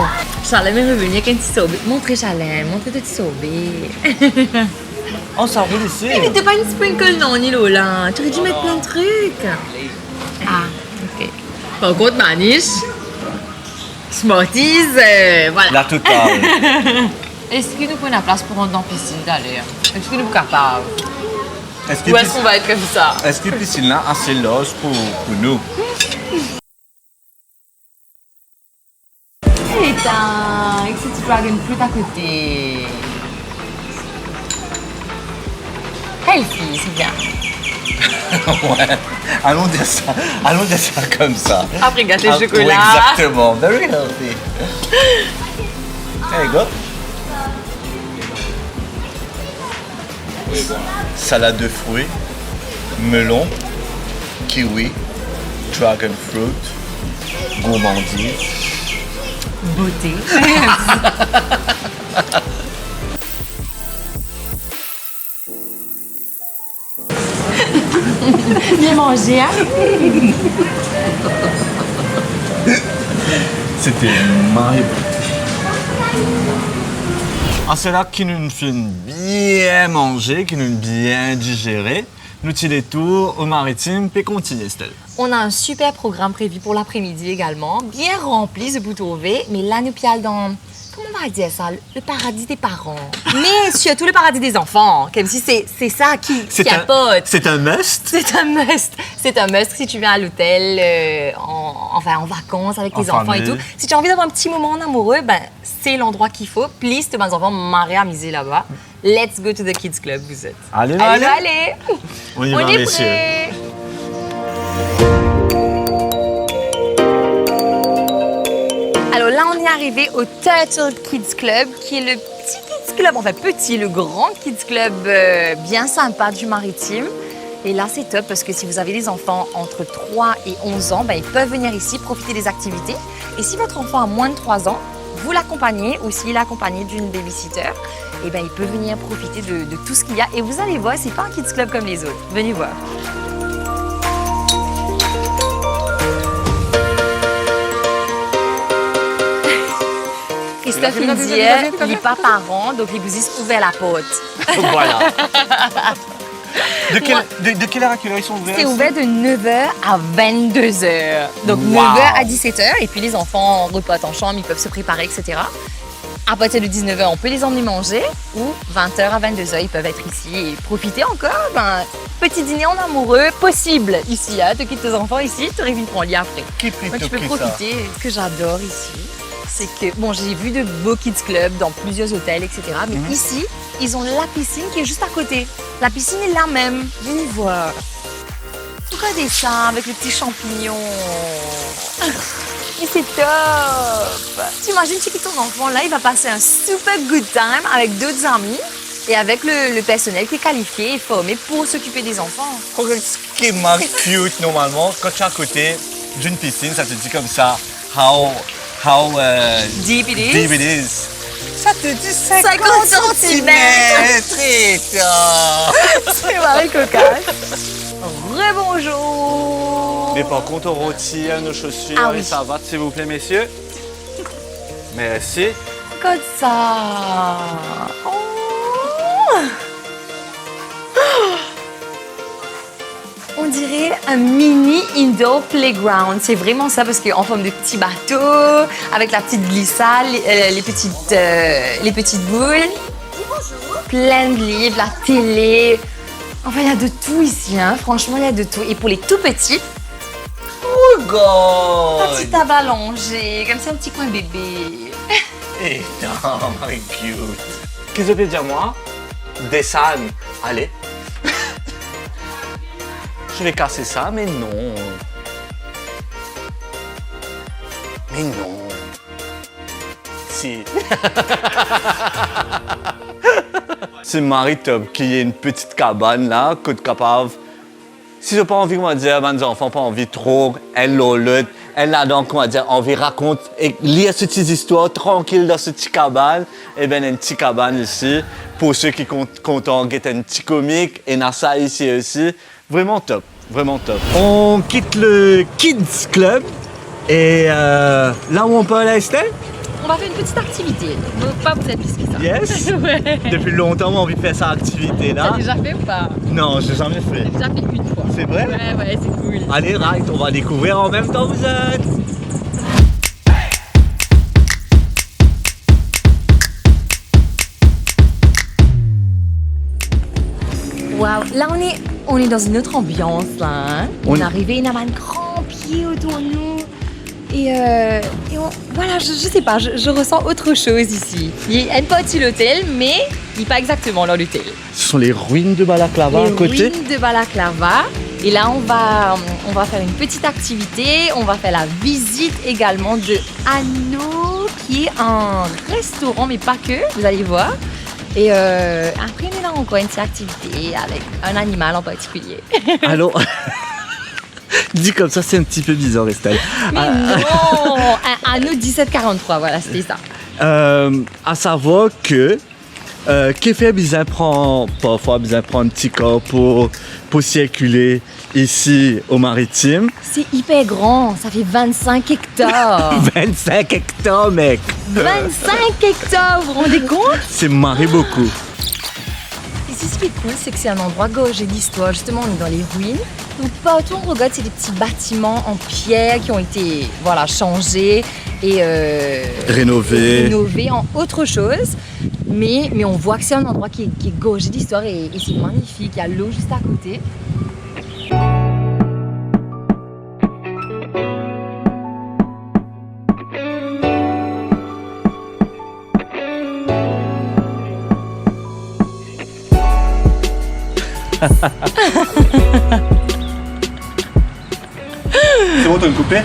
Charlène est revenu avec un petit sorbet. Montrez Charlène, montrez ton petit sorbet. Oh, ça roule ici. Mais t'es pas une sprinkle non, Nilo, là. Tu aurais dû mettre plein de trucs. Ah, ok. Par contre, Maniche, smoothies, voilà. La totale. Est-ce que nous prenons la place pour rentrer dans la piscine d'aller? Est-ce que nous sommes capables? Est-ce que Ou est-ce qu'on va être comme ça? est-ce que piscine là assez large pour nous? Putain, et que si tu dragon fruit à côté. Healthy, c'est bien. Ouais. Allons dire ça comme ça. Après gâter le Ah, chocolat. oui, exactement. Very healthy. There you go. Salade de fruits, melon, kiwi, dragon fruit, gourmandise. Beauté. Bien mangé, hein? C'était my. Ah, c'est là qui nous fait bien manger, qui nous bien digérer. Nous tirons des tours au maritime, puis continuer, Estelle. On a un super programme prévu pour l'après-midi également, bien rempli, ce bout trouvé, mais là, nous piale dans, comment on va dire ça, le paradis des parents. Mais surtout le paradis des enfants, comme si c'est ça qui capote. C'est un must. C'est un must. C'est un must si tu viens à l'hôtel, en vacances avec tes En enfants et famille. tout. Si tu as envie d'avoir un petit moment en amoureux, ben, c'est l'endroit qu'il faut. Please, tous mes enfants, m'arrêter à miser là-bas. Let's go to the kids club, vous êtes. Allez. Allez. On y va, est messieurs. prêts. Alors là, on est arrivé au Turtle Kids Club, qui est le petit kids club, enfin petit, le grand kids club bien sympa du Maritime. Et là, c'est top parce que si vous avez des enfants entre 3 et 11 ans, ben, ils peuvent venir ici, profiter des activités. Et si votre enfant a moins de 3 ans, vous l'accompagnez ou s'il est accompagné d'une babysitter, et ben, il peut venir profiter de tout ce qu'il y a. Et vous allez voir, c'est pas un kids club comme les autres. Venez voir. Christophe, il Vas-y, dit, vas-y, il n'est pas parent, donc il vous dit ouvert la porte. Voilà. De quelle heure à quelle heure ils sont ouverts? C'est ouvert de 9h à 22h. Donc Wow. 9h à 17h. Et puis les enfants repotent en chambre, ils peuvent se préparer, etc. À partir de 19h, on peut les emmener manger. Ou 20h à 22h, ils peuvent être ici et profiter encore d'un petit dîner en amoureux possible ici. Hein. Tu quittes tes enfants ici, tu reviens pour lit après. Qui prie Moi, tu peux que ça? profiter. Ce que j'adore ici, c'est que, bon, j'ai vu de beaux kids clubs dans plusieurs hôtels, etc. Mais ici, ils ont la piscine qui est juste à côté. La piscine est là même. Venez voir. Regardez ça avec les petits champignons. Et c'est top. T'imagines, tu quittes ton enfant, là, il va passer un super good time avec d'autres amis et avec le personnel qui est qualifié et formé pour s'occuper des enfants. Regarde ce qui est marqué cute normalement. Quand tu es à côté d'une piscine, ça te dit comme ça, how Deep it is. deep it is. Ça te dit 50 centimètres. C'est marré cocasse. Rebonjour. Mais par contre, on retire nos chaussures Ah et oui. ça va, s'il vous plaît, messieurs. Merci. Comme ça. Oh. On dirait un mini indoor playground. C'est vraiment ça parce qu'en forme de petit bateau, avec la petite glissade, les petites boules. Plein de livres, la télé. Enfin, il y a de tout ici, hein. Franchement, il y a de tout. Et pour les tout petits, Oh God! la petite table allongée, comme ça, un petit coin bébé. Et non, cute. Qu'est-ce que je peux dire, moi? Descends. Allez. Je vais casser ça, mais non. Mais non. Si. C'est Marie Top qui a une petite cabane là, côte capable. Si j'ai pas envie, on va dire, mes enfants pas envie trop, elle l'olute, elle a donc, on va dire, envie raconte et lire cette petite histoire tranquille dans cette petite cabane. Et bien, une petite cabane ici. Pour ceux qui comptent en guetter un petit comique, et on a ça ici aussi. Vraiment top, vraiment top. On quitte le Kids Club et là où on peut aller, Estelle? On va faire une petite activité. Ne pas vous être plus que ça. Yes. Ouais. Depuis longtemps, j'ai envie de faire cette activité-là. T'as déjà fait ou pas? Non, j'ai jamais fait. J'ai déjà fait une fois. C'est vrai? Ouais, c'est cool. Allez, right, on va découvrir en même temps, vous êtes. Waouh, là on est dans une autre ambiance là. Hein? On est On- arrivé, il y a un grand pied autour de nous. Et voilà, je sais pas, je ressens autre chose ici. Il y a une partie de l'hôtel, mais il n'est pas exactement dans l'hôtel. Ce sont les ruines de Balaclava à Les côté. ruines de Balaclava. Et là, on va faire une petite activité. On va faire la visite également de Anno, qui est un restaurant, mais pas que, vous allez voir. Et après, on est là encore une petite activité avec un animal en particulier. Alors, dit comme ça, c'est un petit peu bizarre, Estelle. Mais non, un Anno 1743, voilà, c'était ça. À savoir que Kéfé Bizin prend parfois un petit corps pour circuler ici au maritime. C'est hyper grand, ça fait 25 hectares. 25 hectares, mec. 25 hectares, vous vous rendez compte? C'est marré beaucoup. Ici, ce qui est cool, c'est que c'est un endroit gorgé d'histoire. Justement, on est dans les ruines. Donc, partout, on regarde, c'est des petits bâtiments en pierre qui ont été changés et rénovés en autre chose. Mais on voit que c'est un endroit qui est gorgé d'histoire et c'est magnifique. Il y a l'eau juste à côté. C'est bon, t'as une coupée?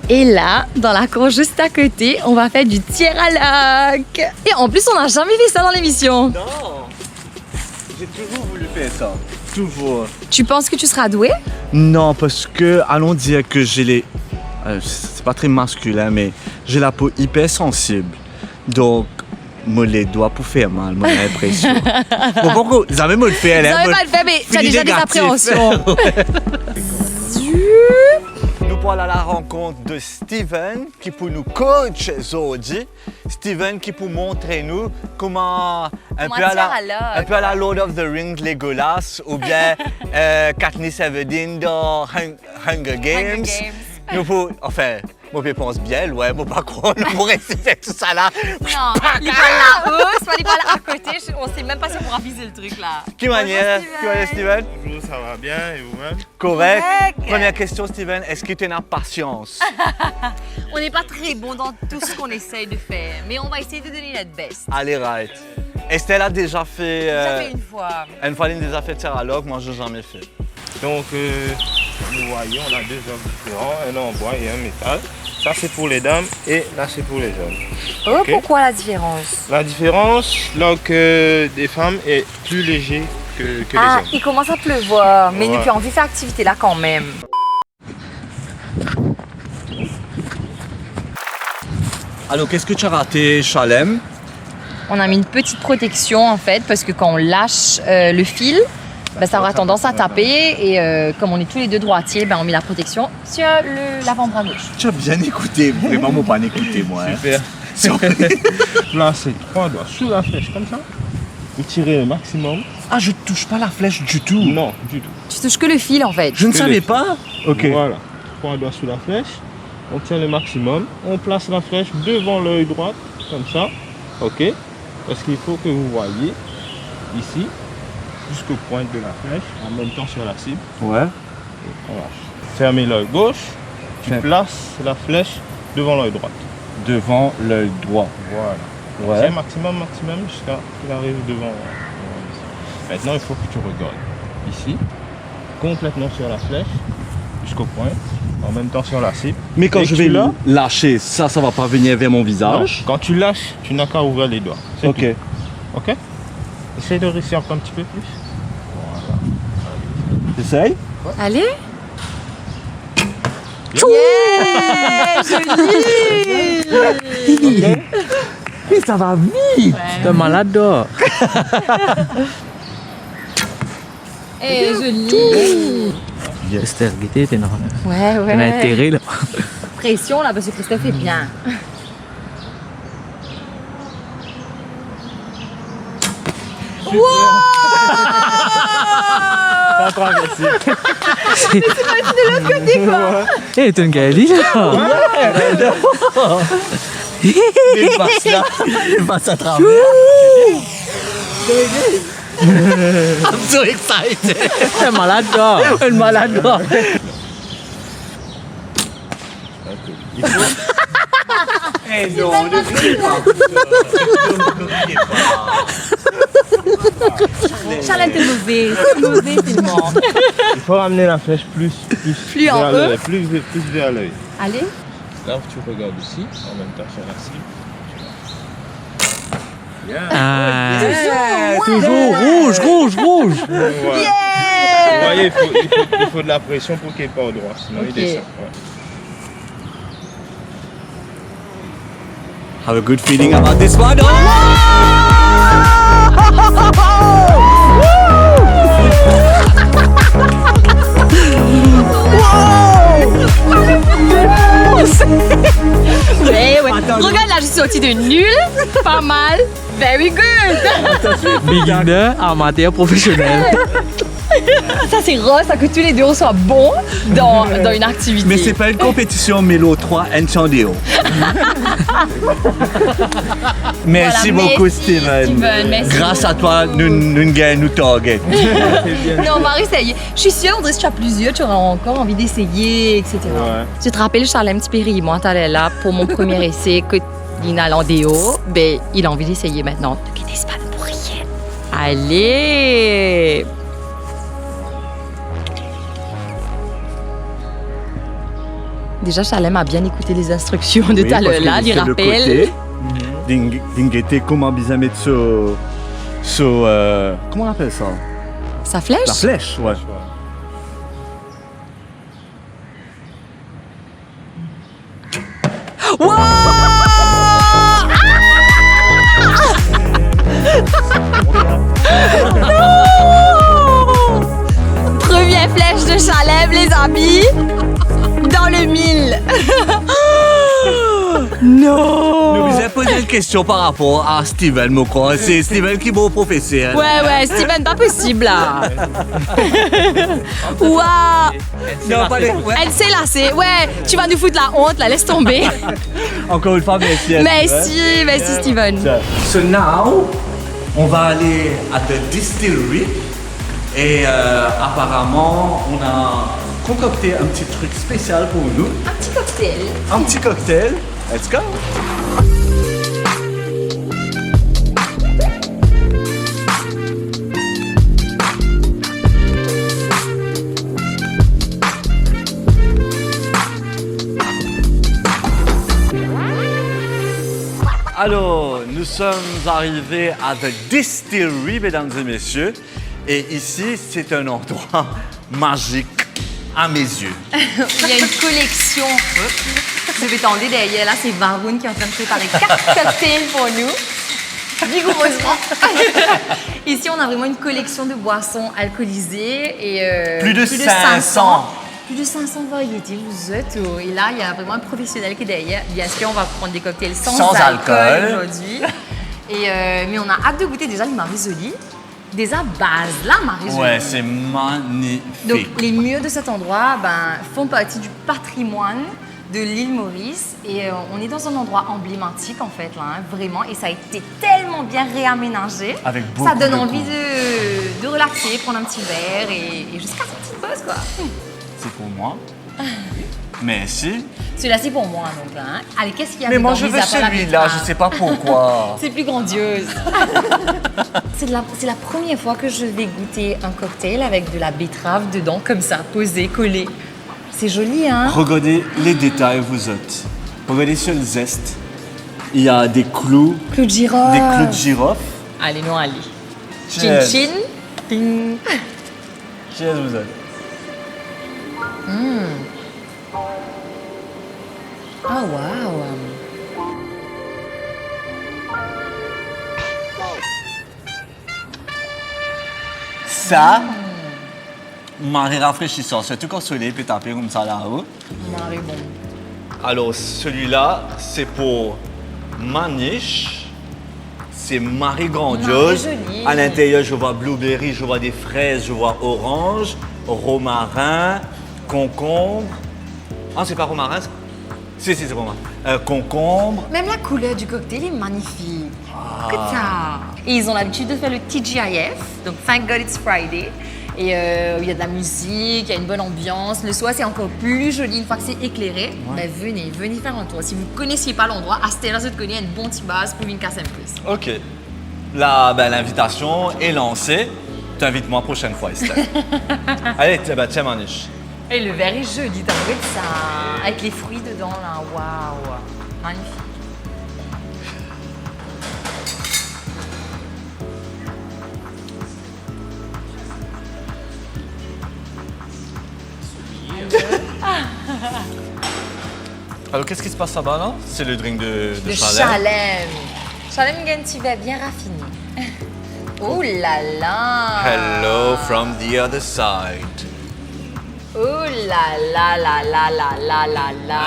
Et là, dans la cour juste à côté, on va faire du tir à l'arc. Et en plus, on n'a jamais fait ça dans l'émission. Non. J'ai toujours voulu faire ça. Toujours. Tu penses que tu seras doué? Non, parce que, allons dire que j'ai les... c'est pas très masculin, mais j'ai la peau hyper sensible. Donc, moi, les doigts pour faire mal, moi, j'ai l'impression. Bon, pourquoi? Vous avez mal le faire, Ça hein? va pas le faire, mais tu as Fini déjà des négatif. appréhensions. Nous pour aller à la rencontre de Steven qui peut nous coach aujourd'hui. Steven qui peut montrer nous comment un peu à la Lord of the Rings Legolas ou bien Katniss Everdeen dans Hunger Games. Nous pouvons, enfin, moi je pense bien, ouais, moi pas croire, nous pourrons essayer tout ça là. Non, il parle là-haut, c'est pas il parle à côté, on sait même pas si on pourra viser le truc là. Qui manière, Steven? Bonjour, ça va bien et vous-même? Correct. Première question, Steven, est-ce que tu as patience? On n'est pas très bon dans tout ce qu'on essaye de faire, mais on va essayer de donner notre best. Allez, right. Estelle a déjà fait. Ça fait une fois. Une fois, elle a déjà fait tir à l'orgue, moi je n'ai jamais fait. Donc, vous voyez, on a deux hommes différents, un en bois et un métal. Ça, c'est pour les dames et là, c'est pour les hommes. Oh, Ok. pourquoi la différence? La différence, l'orgue des femmes est plus léger que les Ah, hommes. il commence à pleuvoir, mais Ouais. nous avons envie de faire activité là quand même. Alors, qu'est-ce que tu as raté, Chalem? On a mis une petite protection en fait, parce que quand on lâche le fil, ben, ça aura tendance à taper et comme on est tous les deux droitiers, ben, on met la protection sur l'avant-bras gauche. Tu as bien écouté, vraiment, moi pas écouté, moi. Hein. Super. Placez 3 doigts sous la flèche comme ça. Vous tirez le maximum. Ah, je touche pas la flèche du tout. Non, du tout. Tu touches que le fil en fait. Je ne Que savais les- pas. Ok. Voilà. 3 doigts sous la flèche. On tient le maximum. On place la flèche devant l'œil droit, comme ça. Ok. Parce qu'il faut que vous voyez ici, jusqu'au point de la flèche, en même temps sur la cible. Ouais. Voilà. Fermez l'œil gauche. Tu places la flèche devant l'œil droit. Devant l'œil droit. Voilà. Tiens maximum jusqu'à qu'il arrive devant. Maintenant, il faut que tu regardes ici, complètement sur la flèche, jusqu'au point, en même temps sur la cible. Mais quand Et je tu vais l'as. lâcher, ça va pas venir vers mon Non, visage. quand tu lâches, tu n'as qu'à ouvrir les doigts. C'est Ok. tout. Ok. Essaye de réussir encore un petit peu plus. Essaye. Allez. Yeah, joli. Mais ça va vite. T'es malade dehors. Eh, joli. Esther, guettez, t'es normal. Ouais, On a intérêt là. Pression là parce que Christophe est bien. Pas trop agressif. Eh, t'es une galie là. Il passe là. Il passe à travers. I'm so excited. T'es malade dehors. Une malade dehors. Eh non, ne riez pas. Ne riez pas. Charlotte est mauvais tellement. Il faut ramener la flèche plus Plus en vers haut. l'œil, plus vers l'œil. Allez. Là, tu regardes ici, en même temps sur la cible. Ah. Toujours rouge, rouge, rouge. Voilà. Vous voyez, il faut de la pression pour qu'il parte droit, sinon Ok. il descend. Ouais. Have a good feeling about this one. Ouais. Regarde là, je suis sortie de nul, pas mal, very good. Beginner, amateur, professionnel. Ça c'est rose, ça que tous les deux on soit bons dans une activité. Mais c'est pas une compétition Mélo 3 Enchandio. Merci Voilà, beaucoup merci, Steven. merci Grâce à toi, nous gagnons nous target. Non, Marie, ça y est. Je suis sûre, André, si tu as plusieurs, tu auras encore envie d'essayer, etc. Ouais. Tu te rappelles, Charlem Spiri, moi, t'allais là pour mon premier essai, que Lina Landéo, ben, il a envie d'essayer maintenant. Ne quittez pas pour rien. Allez! Déjà, Charlem a bien écouté les instructions de tout à l'heure là, il rappelle. D'ingéter comment bien mettre comment on appelle ça? Sa flèche? La flèche, ouais. Première flèche de Chalem, les amis. Dans le mille. j'ai une question par rapport à Steven, me crois. C'est Steven qui est mon professeur. Ouais, Steven, pas possible là. Waouh. Non, pas les... ouais. Elle s'est lassée. Ouais, tu vas nous foutre la honte là, laisse tomber. Encore une fois, merci. Merci Steven. So now, on va aller à la distillery et apparemment, on a concocté un petit truc spécial pour nous. Un petit cocktail. Un petit cocktail. Let's go. Alors, nous sommes arrivés à The Distillery, mesdames et messieurs. Et ici, c'est un endroit magique à mes yeux. Il y a une collection. Je vais t'enlever derrière. Là, c'est Varun qui est en train de préparer 4 cocktails pour nous. Vigoureusement. Ici, on a vraiment une collection de boissons alcoolisées. Et, Plus de 500. Plus de 500 variétés, vous êtes. Et là, il y a vraiment un professionnel qui est derrière. Bien sûr, on va prendre des cocktails sans alcool aujourd'hui. Mais on a hâte de goûter déjà le marisoli. Déjà, base, là, marisoli. Ouais, c'est magnifique. Donc, les murs de cet endroit font partie du patrimoine de l'île Maurice. Et on est dans un endroit emblématique, en fait, là, hein, vraiment. Et ça a été tellement bien réaménagé. Avec beaucoup ça donne de envie goût. de relaxer, prendre un petit verre et jusqu'à sa petite pause, quoi. C'est pour moi. Merci. Celui-là, c'est pour moi, donc. Hein. Allez, qu'est-ce qu'il y a Mais dedans, moi, je mis veux à part la celui-là, betterave? je sais pas pourquoi. C'est plus grandiose. C'est la première fois que je vais goûter un cocktail avec de la betterave dedans, comme ça, posé, collé. C'est joli, hein? Regardez les détails, vous autres. Regardez sur le zeste. Il y a des clous, Clou de girofle. des clous de girofle. Allez, non, allez. Chin Cheers. chin. Ting. Cheers, vous autres. Ah, waouh. Ça, marée rafraîchissant. Surtout quand le soleil peut taper comme ça là-haut. Marie, bon. Alors, celui-là, c'est pour ma niche. C'est marée grandiose. Marée jolie. À l'intérieur, je vois blueberry, je vois des fraises, je vois orange, romarin, concombre. Ah, c'est pas romarin? Si, c'est romarin. Concombre. Même la couleur du cocktail est magnifique. Écoute ça. Et ils ont l'habitude de faire le TGIF, donc Thank God It's Friday. Et il y a de la musique, il y a une bonne ambiance. Le soir, c'est encore plus joli une fois que c'est éclairé. Ben, venez faire un tour. Si vous ne connaissiez pas l'endroit, Astella, je te connais, une bonne petite base pour une casse en plus. OK. Là, ben, l'invitation est lancée. T'invites-moi la prochaine fois, Estelle. Allez, tiens, ma niche. Et le verre est joli, t'as vu ça? Avec les fruits dedans, là, waouh. Magnifique. Alors, qu'est-ce qui se passe là-bas, là? C'est le drink de Le Chalem. Chalem. Chalem, il y a un petit verre bien raffiné. Oh là là. Hello from the other side. Oh là là là là là là là là.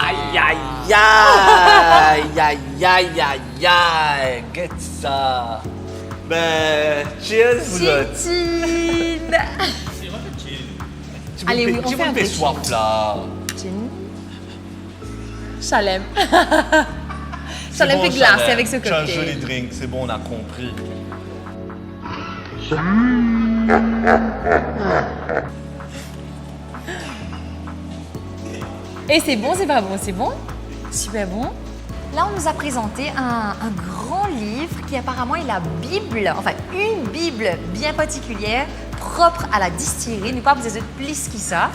Aïe, aïe, aïe, aïe, aïe, aïe, aïe, get ça. Ben, cheers, vous autres. Tine. Allez, oui, on fait un peu de soif, là. Tine. Chalem. Chalem fait glacé Chalem. avec ce C'est un joli cocktail. drink, c'est bon, on a compris. Et c'est bon, c'est pas bon, c'est bon? Super bon. Là, on nous a présenté un grand livre qui apparemment est la Bible, enfin une Bible bien particulière, propre à la distillerie. Nous pas vous êtes plus que ça,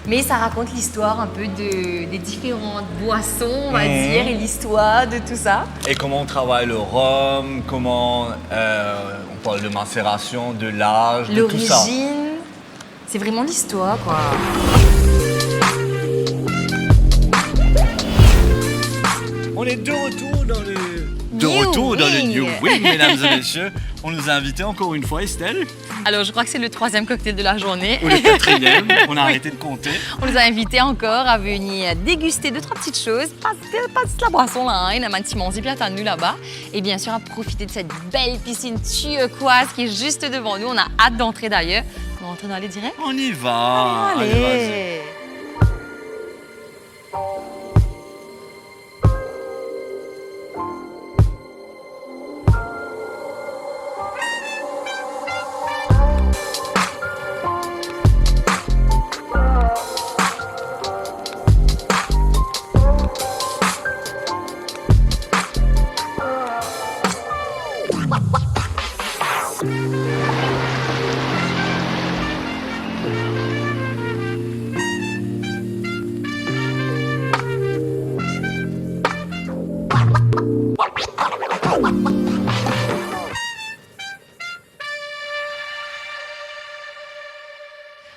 mais ça raconte l'histoire un peu des différentes boissons, on va dire, et l'histoire de tout ça. Et comment on travaille le rhum, comment on parle de macération, de l'âge, de tout ça. L'origine, c'est vraiment l'histoire, quoi. On est de retour dans le De retour dans le Wing. New Wing, mesdames et messieurs. On nous a invités encore une fois, Estelle. Alors, je crois que c'est le 3e cocktail de la journée. Ou le 4e. On a arrêté de compter. On nous a invités encore à venir déguster 2-3 petites choses. Pas de la boisson là, hein. Il y a un petit monde, puis attendu là-bas. Et bien sûr, à profiter de cette belle piscine turquoise qui est juste devant nous. On a hâte d'entrer d'ailleurs. On va entrer dans les directs. On y va. Allez, vas-y. Allez.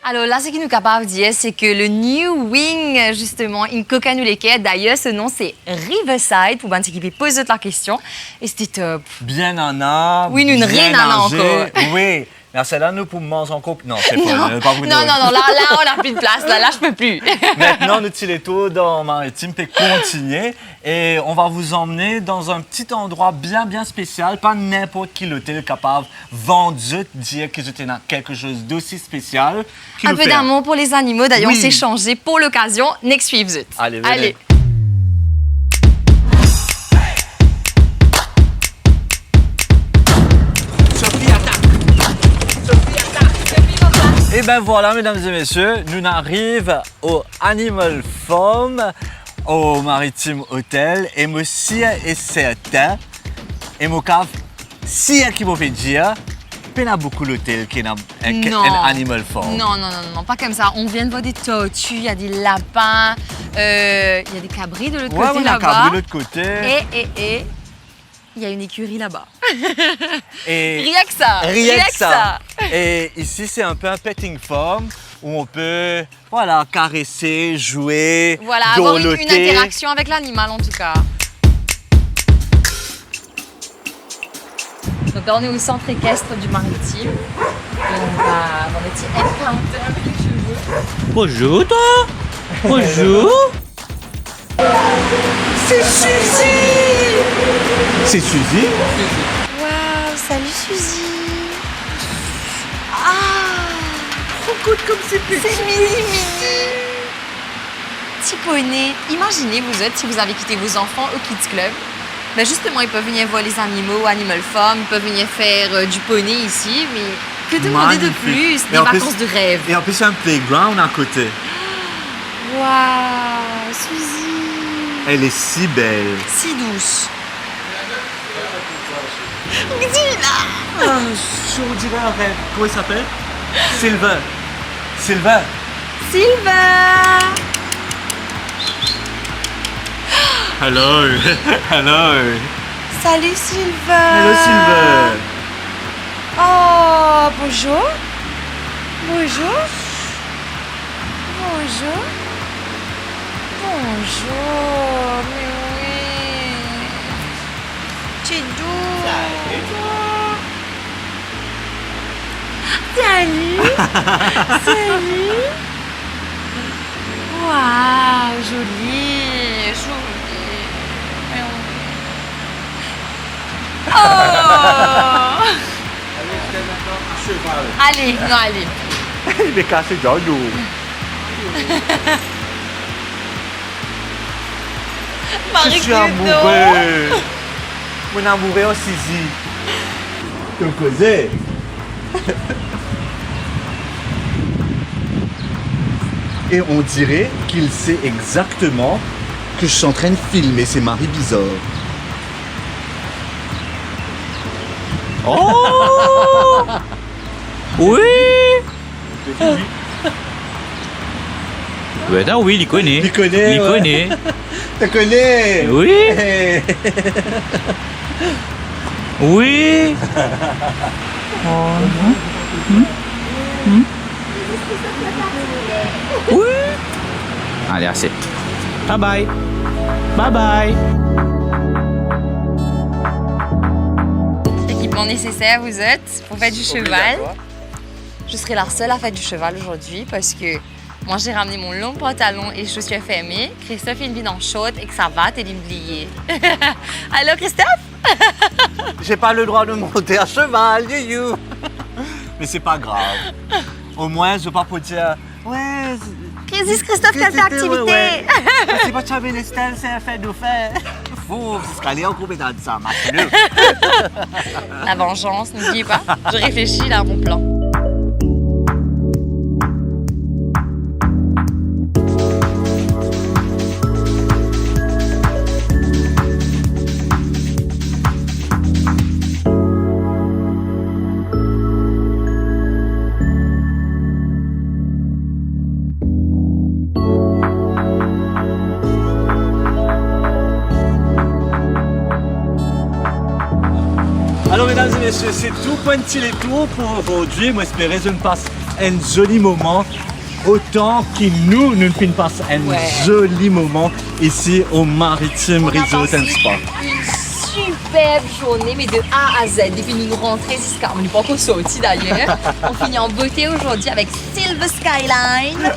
Alors là, ce qu'il nous est capable de dire, c'est que le New Wing, justement, il coca nous les quais. D'ailleurs, ce nom, c'est Riverside, pour qui qui pose la question. Et c'était top. Bien nana. Oui, nous, bien rien nana nager. encore. Oui. Mais celle-là, nous pour manger encore. Non, c'est pas vous Non, là, on n'a plus de place. Là, je peux plus. Maintenant, nous tirons les tours dans Maritime et continuer. Et on va vous emmener dans un petit endroit bien spécial. Pas n'importe qui l'hôtel est capable vendre, dire que j'étais dans quelque chose d'aussi spécial. Un peu d'amour pour les animaux. D'ailleurs, Oui. on s'est changé pour l'occasion. Next week, zut. Allez, venez. Allez. Sophie, attaque. Et ben voilà, mesdames et messieurs, nous arrivons au Animal Farm, au Maritime Hotel. Et moi, si est certain, et moi, si qui m'a fait dire, il y a beaucoup l'hôtel qui est un Animal Farm. Non, pas comme ça. On vient de voir des tortues, il y a des lapins, il y a des cabris de l'autre Ouais, côté on a là-bas. câblé de l'autre côté. Et il y a une écurie là-bas. Et Rien que ça. rien que ça. Et ici, c'est un peu un petting farm où on peut caresser, jouer, Voilà, avoir une dorloter. interaction avec l'animal en tout cas. Donc là, on est au centre équestre du Maritime. Et on va dans le petit encounter avec les chevaux. Bonjour, toi. Bonjour. C'est Suzy! C'est Suzy. Waouh, salut Suzy! Ah! Trop cool comme c'est petit! C'est mini! Petit poney. Imaginez, vous êtes, si vous avez quitté vos enfants au Kids Club, ben justement, ils peuvent venir voir les animaux au Animal Farm, ils peuvent venir faire du poney ici, mais que demander de plus? Et Des en plus- vacances de rêve. Et en plus, il y a un playground à côté. Waouh, Suzy! Elle est si belle. Si douce. Dis-là! On dirait un rêve. Comment il s'appelle? Sylvain. Sylvain. Sylvain! Hello. Hello. Salut Sylvain! Hello, Sylvain. Oh, bonjour! Bonjour! Bonjour! Bonjour! Mais oui! Tu es doux! Salut! Salut! Waouh! Joli! Joli! Mais oui. Oh! Allez, non, allez. Il est cassé dans l'eau. Je suis amoureux. Mon amoureux en Suzy. Tu me causais? Et on dirait qu'il sait exactement que je suis en train de filmer ses maris bizarres. Oh. Oui. Ben non, oui, il connaît. Il connaît, Il ouais. connaît. Tu connais? Oui. Hey. Oui. Oui. Allez, assez. Bye bye. Bye bye. mon nécessaire, vous êtes, pour faire du cheval. Je serai la seule à faire du cheval aujourd'hui parce que moi, j'ai ramené mon long pantalon et les chaussures fermées. Christophe, il vient en short et que ça va, t'es oublié. Allô, Christophe? J'ai pas le droit de monter à cheval, you. Mais c'est pas grave. Au moins, je vais pas pour dire... Ouais... Qu'est-ce que Christophe, quelle activité? C'est pas tu les stèles, c'est un fait de faire. Faut se caler en groupe dans ça, maintenant. La vengeance, n'oubliez pas. Je réfléchis là à mon plan. Alors mesdames et messieurs, c'est tout petit les tours pour aujourd'hui. Moi j'espère que je passe un joli moment. Autant que nous passons un joli moment ici au Maritime Resort and Spa. Une superbe journée, mais de A à Z. Depuis nous rentrons jusqu'à... On n'est pas encore sortis d'ailleurs. On finit en beauté aujourd'hui avec Silver Skyline.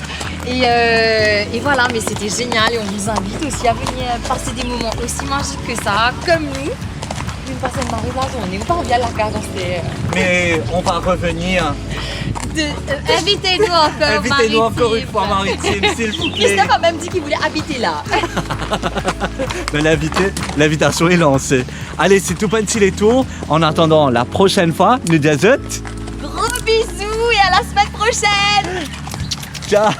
Et voilà, mais c'était génial. Et on vous invite aussi à venir passer des moments aussi magiques que ça, comme nous. Une passer une marée la journée. On part bien la carte dans ces... Mais on va revenir. Invitez-nous encore, Invitez-nous encore une fois, Maritime, s'il vous plaît. Christophe a même dit qu'il voulait habiter là. Mais l'invitation est lancée. Allez, c'est tout petit les tours. En attendant la prochaine fois, nous disons... Gros bisous et à la semaine prochaine. Ciao.